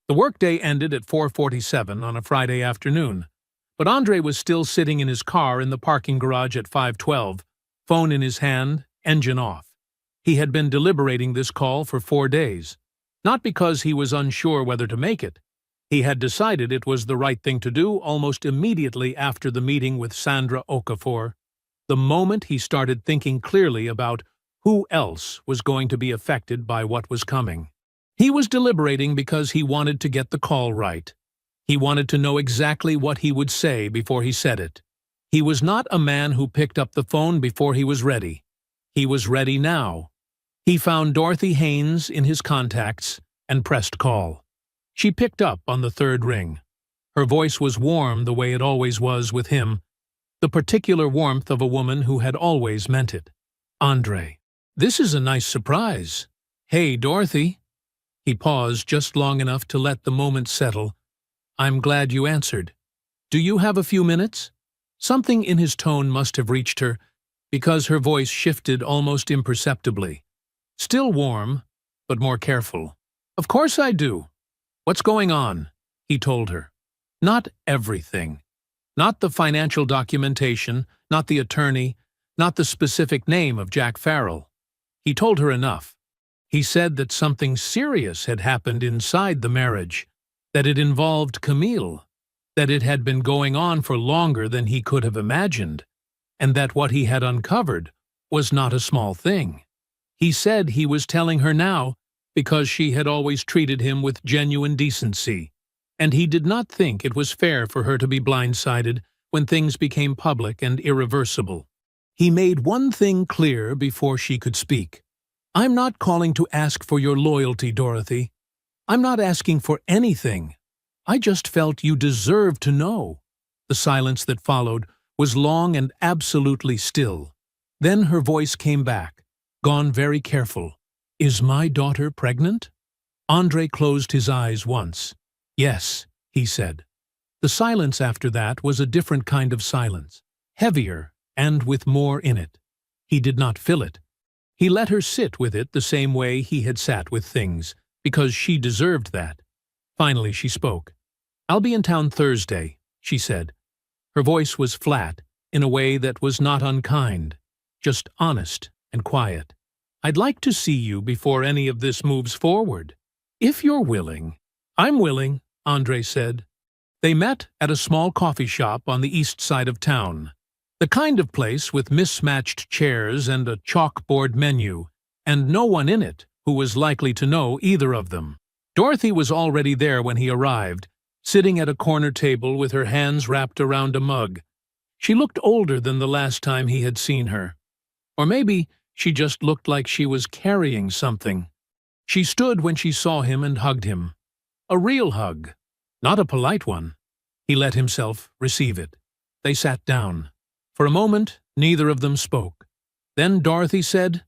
The workday ended at 4:47 on a Friday afternoon, but Andre was still sitting in his car in the parking garage at 5:12, phone in his hand, engine off. He had been deliberating this call for 4 days, not because he was unsure whether to make it. He had decided it was the right thing to do almost immediately after the meeting with Sandra Okafor, the moment he started thinking clearly about who else was going to be affected by what was coming. He was deliberating because he wanted to get the call right. He wanted to know exactly what he would say before he said it. He was not a man who picked up the phone before he was ready. He was ready now. He found Dorothy Haynes in his contacts and pressed call. She picked up on the third ring. Her voice was warm the way it always was with him, the particular warmth of a woman who had always meant it. Andre. This is a nice surprise. Hey, Dorothy. He paused just long enough to let the moment settle. I'm glad you answered. Do you have a few minutes? Something in his tone must have reached her, because her voice shifted almost imperceptibly. Still warm, but more careful. Of course I do. What's going on? He told her. Not everything. Not the financial documentation, not the attorney, not the specific name of Jack Farrell. He told her enough. He said that something serious had happened inside the marriage, that it involved Camille, that it had been going on for longer than he could have imagined, and that what he had uncovered was not a small thing. He said he was telling her now because she had always treated him with genuine decency, and he did not think it was fair for her to be blindsided when things became public and irreversible. He made one thing clear before she could speak. I'm not calling to ask for your loyalty, Dorothy. I'm not asking for anything. I just felt you deserved to know. The silence that followed was long and absolutely still. Then her voice came back, gone very careful. Is my daughter pregnant? Andre closed his eyes once. Yes, he said. The silence after that was a different kind of silence, heavier and with more in it. He did not fill it. He let her sit with it the same way he had sat with things, because she deserved that. Finally she spoke. I'll be in town Thursday, she said. Her voice was flat, in a way that was not unkind, just honest and quiet. I'd like to see you before any of this moves forward. If you're willing. I'm willing, Andre said. They met at a small coffee shop on the east side of town. The kind of place with mismatched chairs and a chalkboard menu, and no one in it who was likely to know either of them. Dorothy was already there when he arrived, sitting at a corner table with her hands wrapped around a mug. She looked older than the last time he had seen her. Or maybe she just looked like she was carrying something. She stood when she saw him and hugged him. A real hug, not a polite one. He let himself receive it. They sat down. For a moment, neither of them spoke. Then Dorothy said,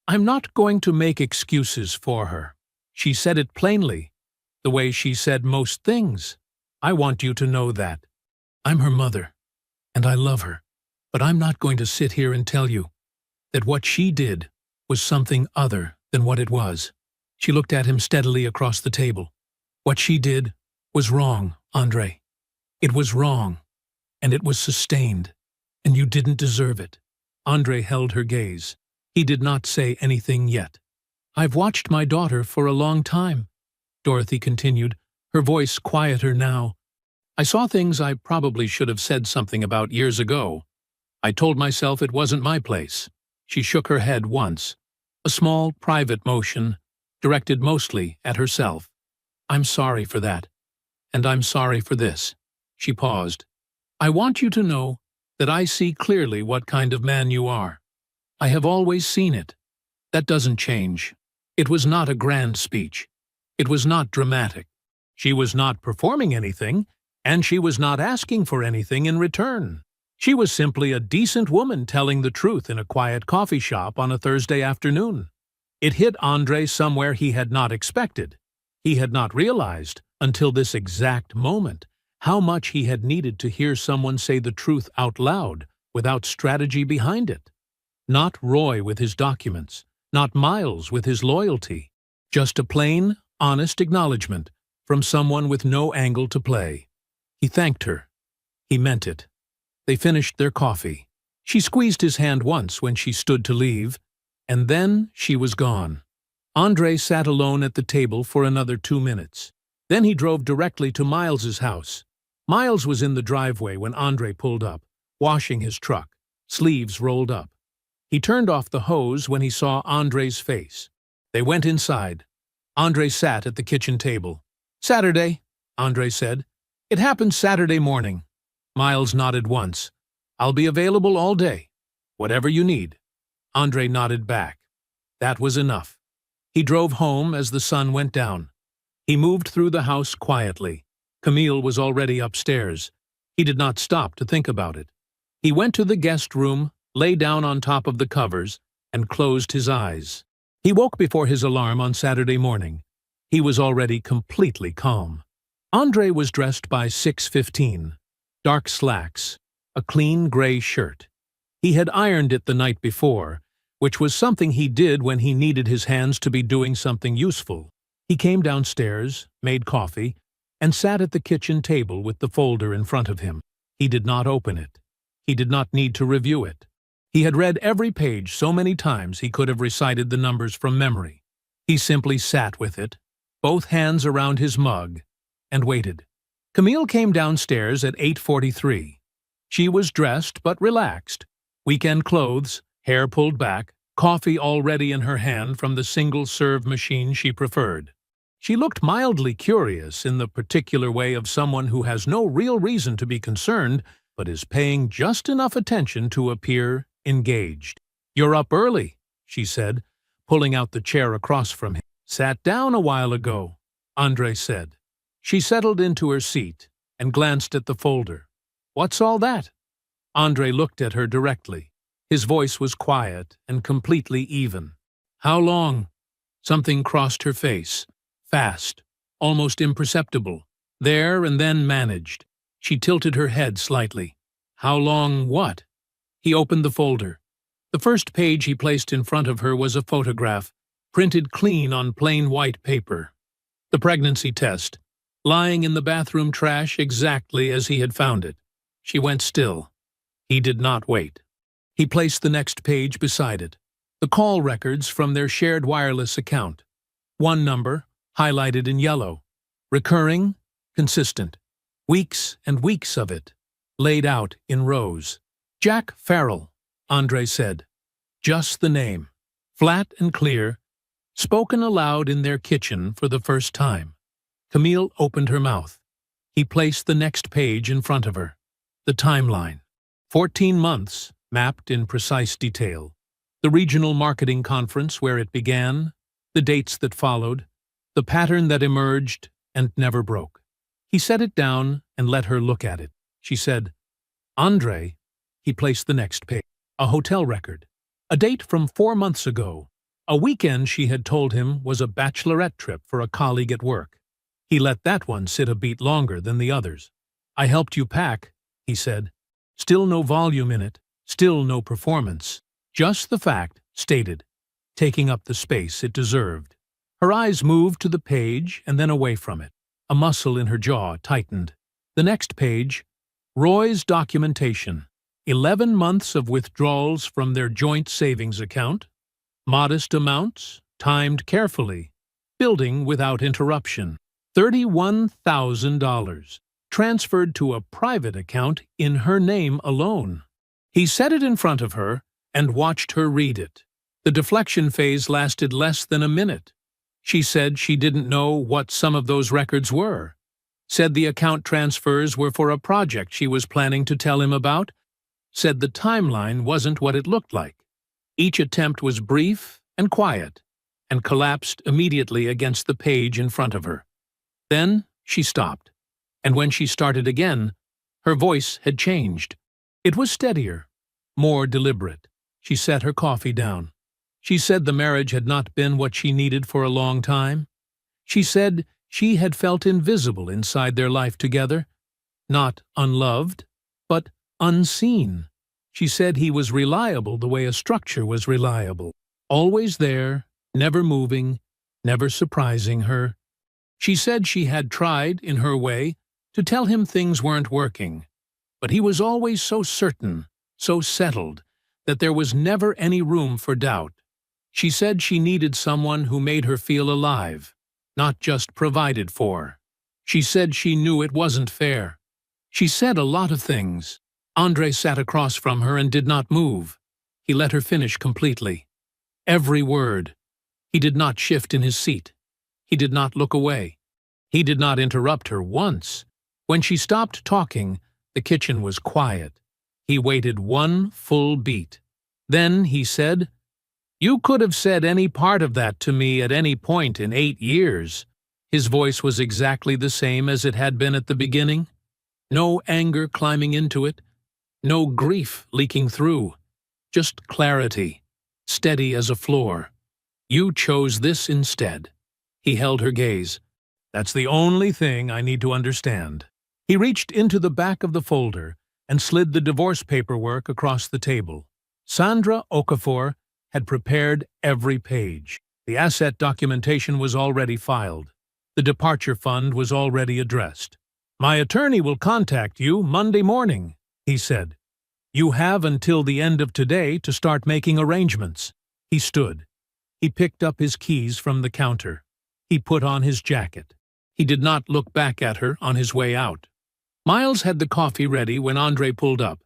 I'm not going to make excuses for her. She said it plainly, the way she said most things. I want you to know that. I'm her mother, and I love her, but I'm not going to sit here and tell you that what she did was something other than what it was. She looked at him steadily across the table. What she did was wrong, Andre. It was wrong, and it was sustained, and you didn't deserve it. Andre held her gaze. He did not say anything yet. I've watched my daughter for a long time, Dorothy continued, her voice quieter now. I saw things I probably should have said something about years ago. I told myself it wasn't my place. She shook her head once, a small, private motion, directed mostly at herself. I'm sorry for that, and I'm sorry for this. She paused. I want you to know that I see clearly what kind of man you are. I have always seen it. That doesn't change. It was not a grand speech. It was not dramatic. She was not performing anything, and she was not asking for anything in return. She was simply a decent woman telling the truth in a quiet coffee shop on a Thursday afternoon. It hit Andre somewhere he had not expected. He had not realized, until this exact moment, how much he had needed to hear someone say the truth out loud, without strategy behind it. Not Roy with his documents, not Miles with his loyalty, just a plain, honest acknowledgement from someone with no angle to play. He thanked her. He meant it. They finished their coffee. She squeezed his hand once when she stood to leave, and then she was gone. Andre sat alone at the table for another 2 minutes. Then he drove directly to Miles's house. Miles was in the driveway when Andre pulled up, washing his truck, sleeves rolled up. He turned off the hose when he saw Andre's face. They went inside. Andre sat at the kitchen table. Saturday, Andre said. It happened Saturday morning. Miles nodded once. I'll be available all day. Whatever you need. Andre nodded back. That was enough. He drove home as the sun went down. He moved through the house quietly. Camille was already upstairs. He did not stop to think about it. He went to the guest room, lay down on top of the covers, and closed his eyes. He woke before his alarm on Saturday morning. He was already completely calm. Andre was dressed by 6:15. Dark slacks, a clean gray shirt. He had ironed it the night before, which was something he did when he needed his hands to be doing something useful. He came downstairs, made coffee, and sat at the kitchen table with the folder in front of him. He did not open it. He did not need to review it. He had read every page so many times he could have recited the numbers from memory. He simply sat with it, both hands around his mug, and waited. Camille came downstairs at 8:43. She was dressed but relaxed. Weekend clothes, hair pulled back, coffee already in her hand from the single-serve machine she preferred. She looked mildly curious in the particular way of someone who has no real reason to be concerned but is paying just enough attention to appear engaged. You're up early, she said, pulling out the chair across from him. Sat down a while ago, Andre said. She settled into her seat and glanced at the folder. What's all that? Andre looked at her directly. His voice was quiet and completely even. How long? Something crossed her face. Fast, almost imperceptible. There and then managed. She tilted her head slightly. How long what? He opened the folder. The first page he placed in front of her was a photograph, printed clean on plain white paper. The pregnancy test, lying in the bathroom trash exactly as he had found it. She went still. He did not wait. He placed the next page beside it. The call records from their shared wireless account. One number, highlighted in yellow. Recurring, consistent. Weeks and weeks of it, laid out in rows. Jack Farrell, Andre said. Just the name. Flat and clear, spoken aloud in their kitchen for the first time. Camille opened her mouth. He placed the next page in front of her. The timeline. 14 months, mapped in precise detail. The regional marketing conference where it began, the dates that followed, the pattern that emerged and never broke. He set it down and let her look at it. She said, Andre. He placed the next page. A hotel record. A date from 4 months ago. A weekend, she had told him, was a bachelorette trip for a colleague at work. He let that one sit a beat longer than the others. "I helped you pack," he said. Still no volume in it, still no performance. Just the fact, stated, taking up the space it deserved. Her eyes moved to the page and then away from it. A muscle in her jaw tightened. The next page, Roy's documentation. 11 months of withdrawals from their joint savings account. Modest amounts, timed carefully. Building without interruption. $31,000. Transferred to a private account in her name alone. He set it in front of her and watched her read it. The deflection phase lasted less than a minute. She said she didn't know what some of those records were. Said the account transfers were for a project she was planning to tell him about. Said the timeline wasn't what it looked like. Each attempt was brief and quiet, and collapsed immediately against the page in front of her. Then she stopped, and when she started again, her voice had changed. It was steadier, more deliberate. She set her coffee down. She said the marriage had not been what she needed for a long time. She said she had felt invisible inside their life together, not unloved, but unseen. She said he was reliable the way a structure was reliable, always there, never moving, never surprising her. She said she had tried, in her way, to tell him things weren't working, but he was always so certain, so settled, that there was never any room for doubt. She said she needed someone who made her feel alive, not just provided for. She said she knew it wasn't fair. She said a lot of things. Andre sat across from her and did not move. He let her finish completely. Every word. He did not shift in his seat. He did not look away. He did not interrupt her once. When she stopped talking, the kitchen was quiet. He waited one full beat. Then he said, "You could have said any part of that to me at any point in 8 years." His voice was exactly the same as it had been at the beginning. No anger climbing into it. No grief leaking through. Just clarity, steady as a floor. "You chose this instead." He held her gaze. "That's the only thing I need to understand." He reached into the back of the folder and slid the divorce paperwork across the table. Sandra Okafor had prepared every page. The asset documentation was already filed. The departure fund was already addressed. "My attorney will contact you Monday morning," he said. "You have until the end of today to start making arrangements." He stood. He picked up his keys from the counter. He put on his jacket. He did not look back at her on his way out. Miles had the coffee ready when Andre pulled up.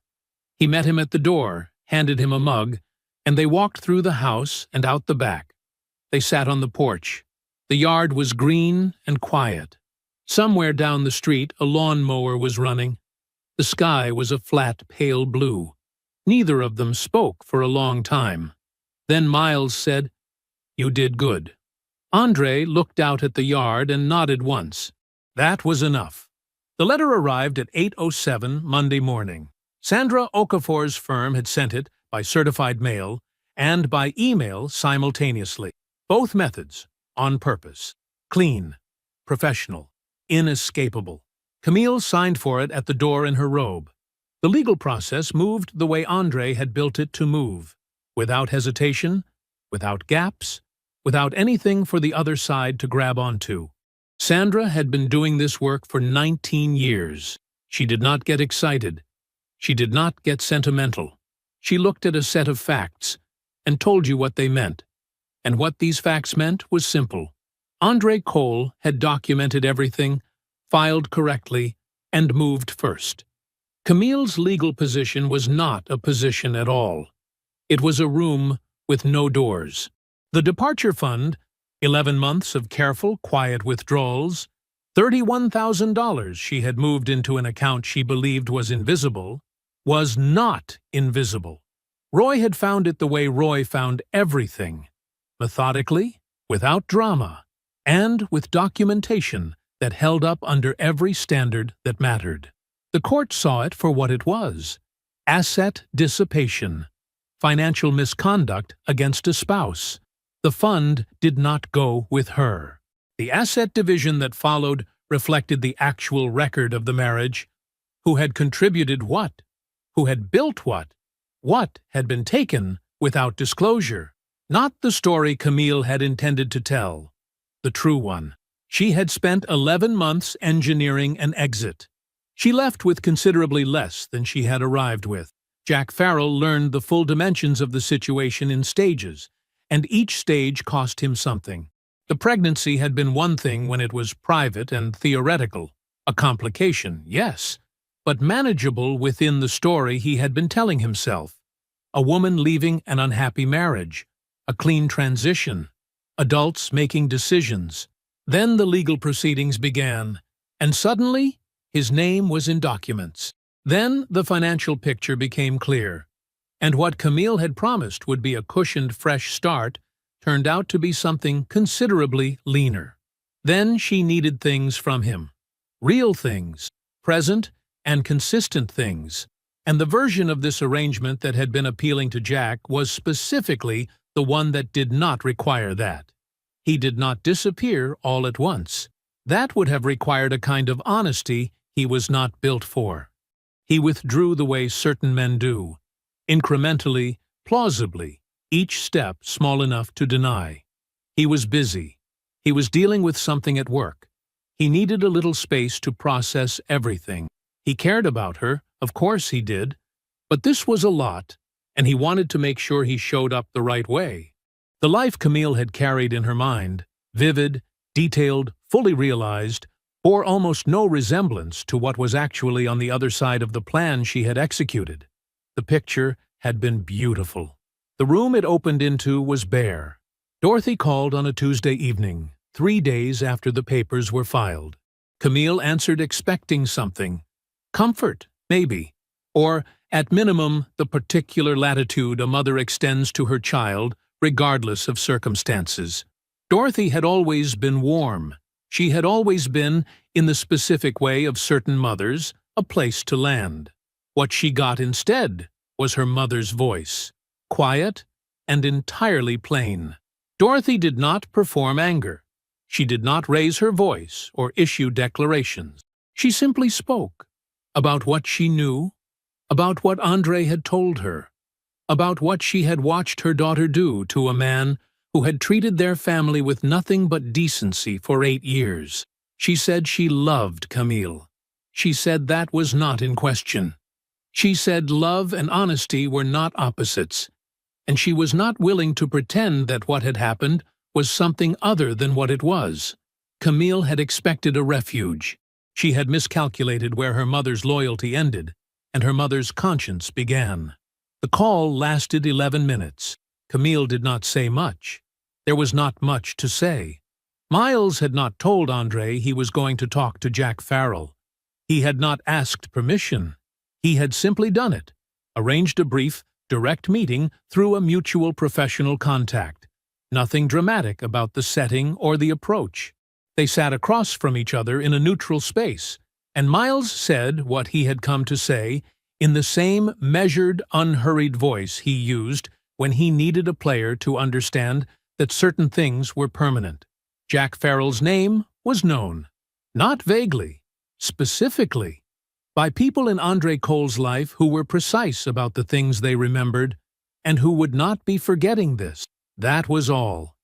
He met him at the door, handed him a mug, and they walked through the house and out the back. They sat on the porch. The yard was green and quiet. Somewhere down the street a lawn-mower was running. The sky was a flat, pale blue. Neither of them spoke for a long time. Then Miles said, "You did good." Andre looked out at the yard and nodded once. That was enough. The letter arrived at 8:07 Monday morning. Sandra Okafor's firm had sent it by certified mail and by email simultaneously. Both methods, on purpose. Clean, professional, inescapable. Camille signed for it at the door in her robe. The legal process moved the way Andre had built it to move, without hesitation, without gaps, without anything for the other side to grab onto. Sandra had been doing this work for 19 years. She did not get excited. She did not get sentimental. She looked at a set of facts and told you what they meant. And what these facts meant was simple. Andre Cole had documented everything, filed correctly, and moved first. Camille's legal position was not a position at all. It was a room with no doors. The departure fund, 11 months of careful, quiet withdrawals, $31,000 she had moved into an account she believed was invisible, was not invisible. Roy had found it the way Roy found everything, methodically, without drama, and with documentation that held up under every standard that mattered. The court saw it for what it was: asset dissipation, financial misconduct against a spouse, The fund did not go with her. The asset division that followed reflected the actual record of the marriage. Who had contributed what? Who had built what? What had been taken without disclosure? Not the story Camille had intended to tell. The true one. She had spent 11 months engineering an exit. She left with considerably less than she had arrived with. Jack Farrell learned the full dimensions of the situation in stages, and each stage cost him something. The pregnancy had been one thing when it was private and theoretical. A complication, yes, but manageable within the story he had been telling himself. A woman leaving an unhappy marriage, a clean transition, adults making decisions. Then the legal proceedings began, and suddenly his name was in documents. Then the financial picture became clear, and what Camille had promised would be a cushioned fresh start turned out to be something considerably leaner. Then she needed things from him. Real things, present and consistent things. And the version of this arrangement that had been appealing to Jack was specifically the one that did not require that. He did not disappear all at once. That would have required a kind of honesty he was not built for. He withdrew the way certain men do, incrementally, plausibly, each step small enough to deny. He was busy. He was dealing with something at work. He needed a little space to process everything. He cared about her, of course he did, but this was a lot, and he wanted to make sure he showed up the right way. The life Camille had carried in her mind, vivid, detailed, fully realized, bore almost no resemblance to what was actually on the other side of the plan she had executed. The picture had been beautiful. The room it opened into was bare. Dorothy called on a Tuesday evening, 3 days after the papers were filed. Camille answered expecting something. Comfort, maybe. Or, at minimum, the particular latitude a mother extends to her child, regardless of circumstances. Dorothy had always been warm. She had always been, in the specific way of certain mothers, a place to land. What she got instead was her mother's voice, quiet and entirely plain. Dorothy did not perform anger. She did not raise her voice or issue declarations. She simply spoke about what she knew, about what Andre had told her, about what she had watched her daughter do to a man who had treated their family with nothing but decency for 8 years. She said she loved Camille. She said that was not in question. She said love and honesty were not opposites, and she was not willing to pretend that what had happened was something other than what it was. Camille had expected a refuge. She had miscalculated where her mother's loyalty ended and her mother's conscience began. The call lasted 11 minutes. Camille did not say much. There was not much to say. Miles had not told Andre he was going to talk to Jack Farrell. He had not asked permission. He had simply done it, arranged a brief, direct meeting through a mutual professional contact. Nothing dramatic about the setting or the approach. They sat across from each other in a neutral space, and Miles said what he had come to say in the same measured, unhurried voice he used when he needed a player to understand that certain things were permanent. Jack Farrell's name was known, not vaguely, specifically, by people in Andre Cole's life who were precise about the things they remembered and who would not be forgetting this. That was all.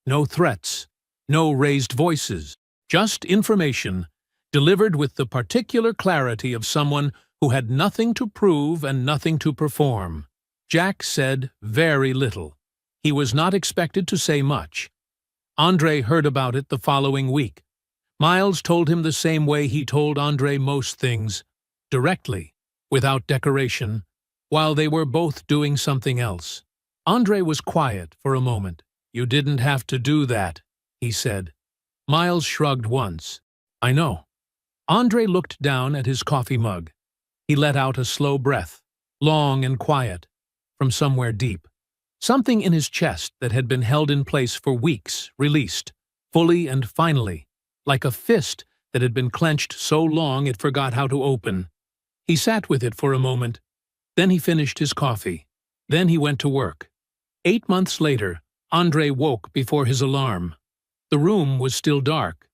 No threats, no raised voices, just information, delivered with the particular clarity of someone who had nothing to prove and nothing to perform. Jack said very little. He was not expected to say much. Andre heard about it the following week. Miles told him the same way he told Andre most things, directly, without decoration, while they were both doing something else. Andre was quiet for a moment. "You didn't have to do that," he said. Miles shrugged once. "I know." Andre looked down at his coffee mug. He let out a slow breath, long and quiet, from somewhere deep. Something in his chest that had been held in place for weeks released, fully and finally, like a fist that had been clenched so long it forgot how to open. He sat with it for a moment. Then he finished his coffee. Then he went to work. 8 months later, Andre woke before his alarm. The room was still dark.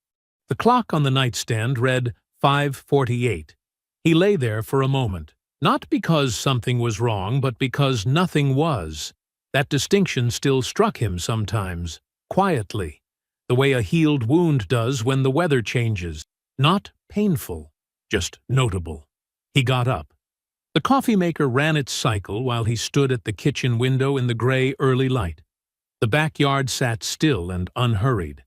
The clock on the nightstand read 5:48. He lay there for a moment, not because something was wrong, but because nothing was. That distinction still struck him sometimes, quietly, the way a healed wound does when the weather changes. Not painful, just notable. He got up. The coffee maker ran its cycle while he stood at the kitchen window in the gray early light. The backyard sat still and unhurried.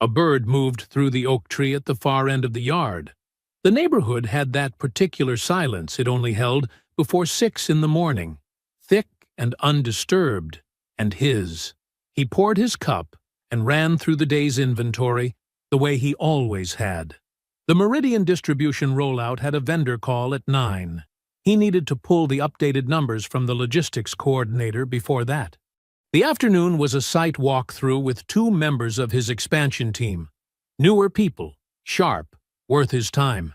A bird moved through the oak tree at the far end of the yard. The neighborhood had that particular silence it only held before 6 in the morning, thick and undisturbed, and his. He poured his cup and ran through the day's inventory the way he always had. The Meridian distribution rollout had a vendor call at 9. He needed to pull the updated numbers from the logistics coordinator before that. The afternoon was a site walkthrough with 2 members of his expansion team. Newer people, sharp, worth his time.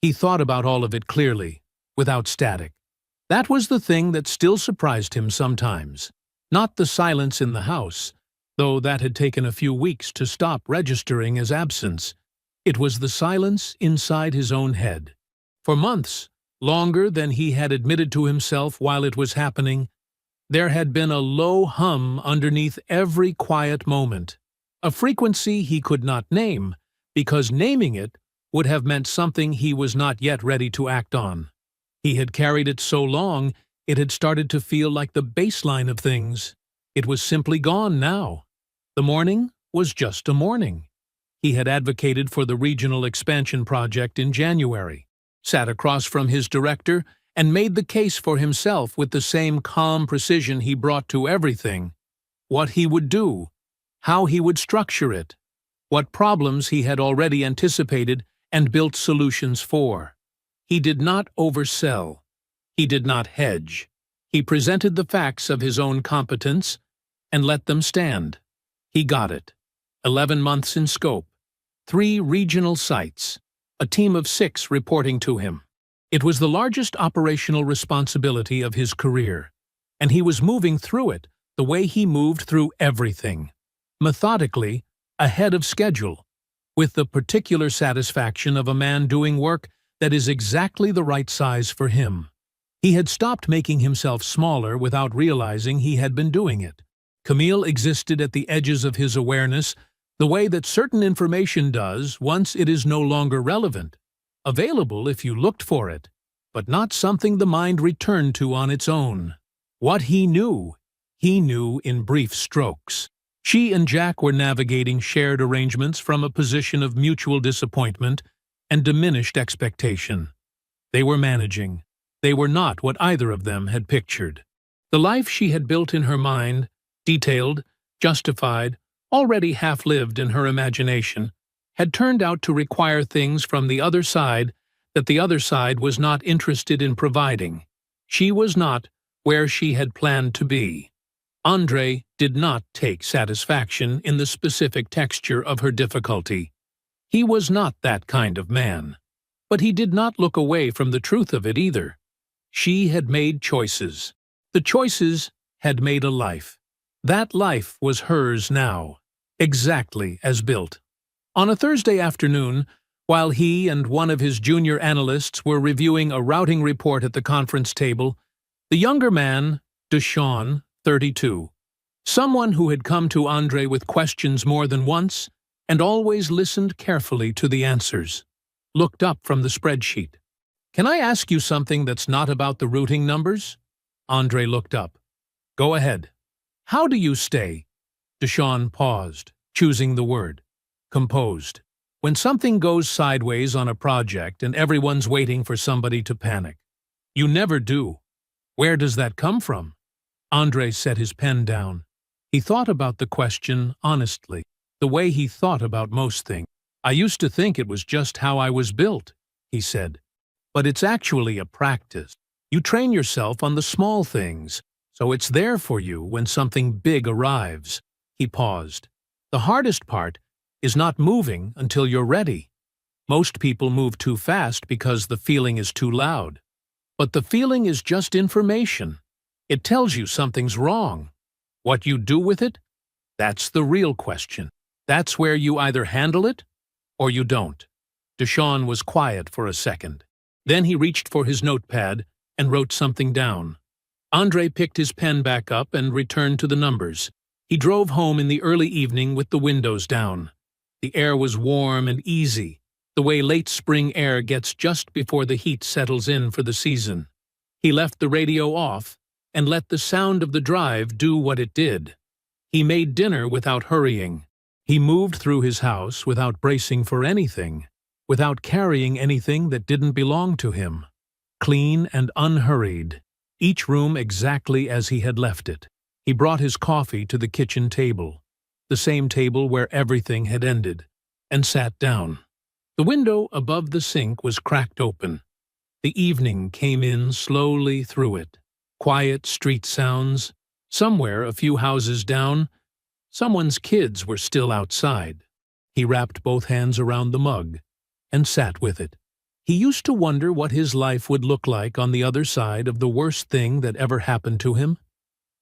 He thought about all of it clearly, without static. That was the thing that still surprised him sometimes. Not the silence in the house, though that had taken a few weeks to stop registering as absence. It was the silence inside his own head. For months, longer than he had admitted to himself while it was happening, there had been a low hum underneath every quiet moment, a frequency he could not name, because naming it would have meant something he was not yet ready to act on. He had carried it so long, it had started to feel like the baseline of things. It was simply gone now. The morning was just a morning. He had advocated for the regional expansion project in January, sat across from his director, and made the case for himself with the same calm precision he brought to everything. What he would do, how he would structure it, what problems he had already anticipated and built solutions for. He did not oversell. He did not hedge. He presented the facts of his own competence and let them stand. He got it. 11 months in scope, 3 regional sites, a team of 6 reporting to him. It was the largest operational responsibility of his career, and he was moving through it the way he moved through everything, methodically, ahead of schedule, with the particular satisfaction of a man doing work that is exactly the right size for him. He had stopped making himself smaller without realizing he had been doing it. Camille existed at the edges of his awareness the way that certain information does once it is no longer relevant. Available if you looked for it, but not something the mind returned to on its own. What he knew in brief strokes. She and Jack were navigating shared arrangements from a position of mutual disappointment and diminished expectation. They were managing. They were not what either of them had pictured. The life she had built in her mind, detailed, justified, already half-lived in her imagination, had turned out to require things from the other side that the other side was not interested in providing. She was not where she had planned to be. Andre did not take satisfaction in the specific texture of her difficulty. He was not that kind of man. But he did not look away from the truth of it either. She had made choices. The choices had made a life. That life was hers now, exactly as built. On a Thursday afternoon, while he and one of his junior analysts were reviewing a routing report at the conference table, the younger man, Deshawn, 32, someone who had come to Andre with questions more than once and always listened carefully to the answers, looked up from the spreadsheet. "Can I ask you something that's not about the routing numbers?" Andre looked up. "Go ahead." "How do you stay?" Deshawn paused, choosing the word. "Composed. When something goes sideways on a project and everyone's waiting for somebody to panic. You never do. Where does that come from?" Andre set his pen down. He thought about the question honestly, the way he thought about most things. "I used to think it was just how I was built," he said. "But it's actually a practice. You train yourself on the small things, so it's there for you when something big arrives." He paused. "The hardest part is not moving until you're ready. Most people move too fast because the feeling is too loud. But the feeling is just information. It tells you something's wrong. What you do with it? That's the real question. That's where you either handle it or you don't. Deshaun was quiet for a second. Then he reached for his notepad and wrote something down. Andre picked his pen back up and returned to the numbers. He drove home in the early evening with the windows down. The air was warm and easy, the way late spring air gets just before the heat settles in for the season. He left the radio off and let the sound of the drive do what it did. He made dinner without hurrying. He moved through his house without bracing for anything, without carrying anything that didn't belong to him. Clean and unhurried, each room exactly as he had left it. He brought his coffee to the kitchen table, the same table where everything had ended, and sat down. The window above the sink was cracked open. The evening came in slowly through it. Quiet street sounds. Somewhere, a few houses down, someone's kids were still outside. He wrapped both hands around the mug and sat with it. He used to wonder what his life would look like on the other side of the worst thing that ever happened to him.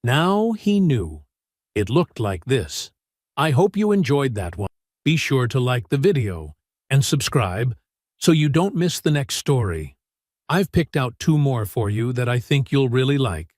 Now he knew. It looked like this. I hope you enjoyed that one. Be sure to like the video and subscribe so you don't miss the next story. I've picked out 2 more for you that I think you'll really like.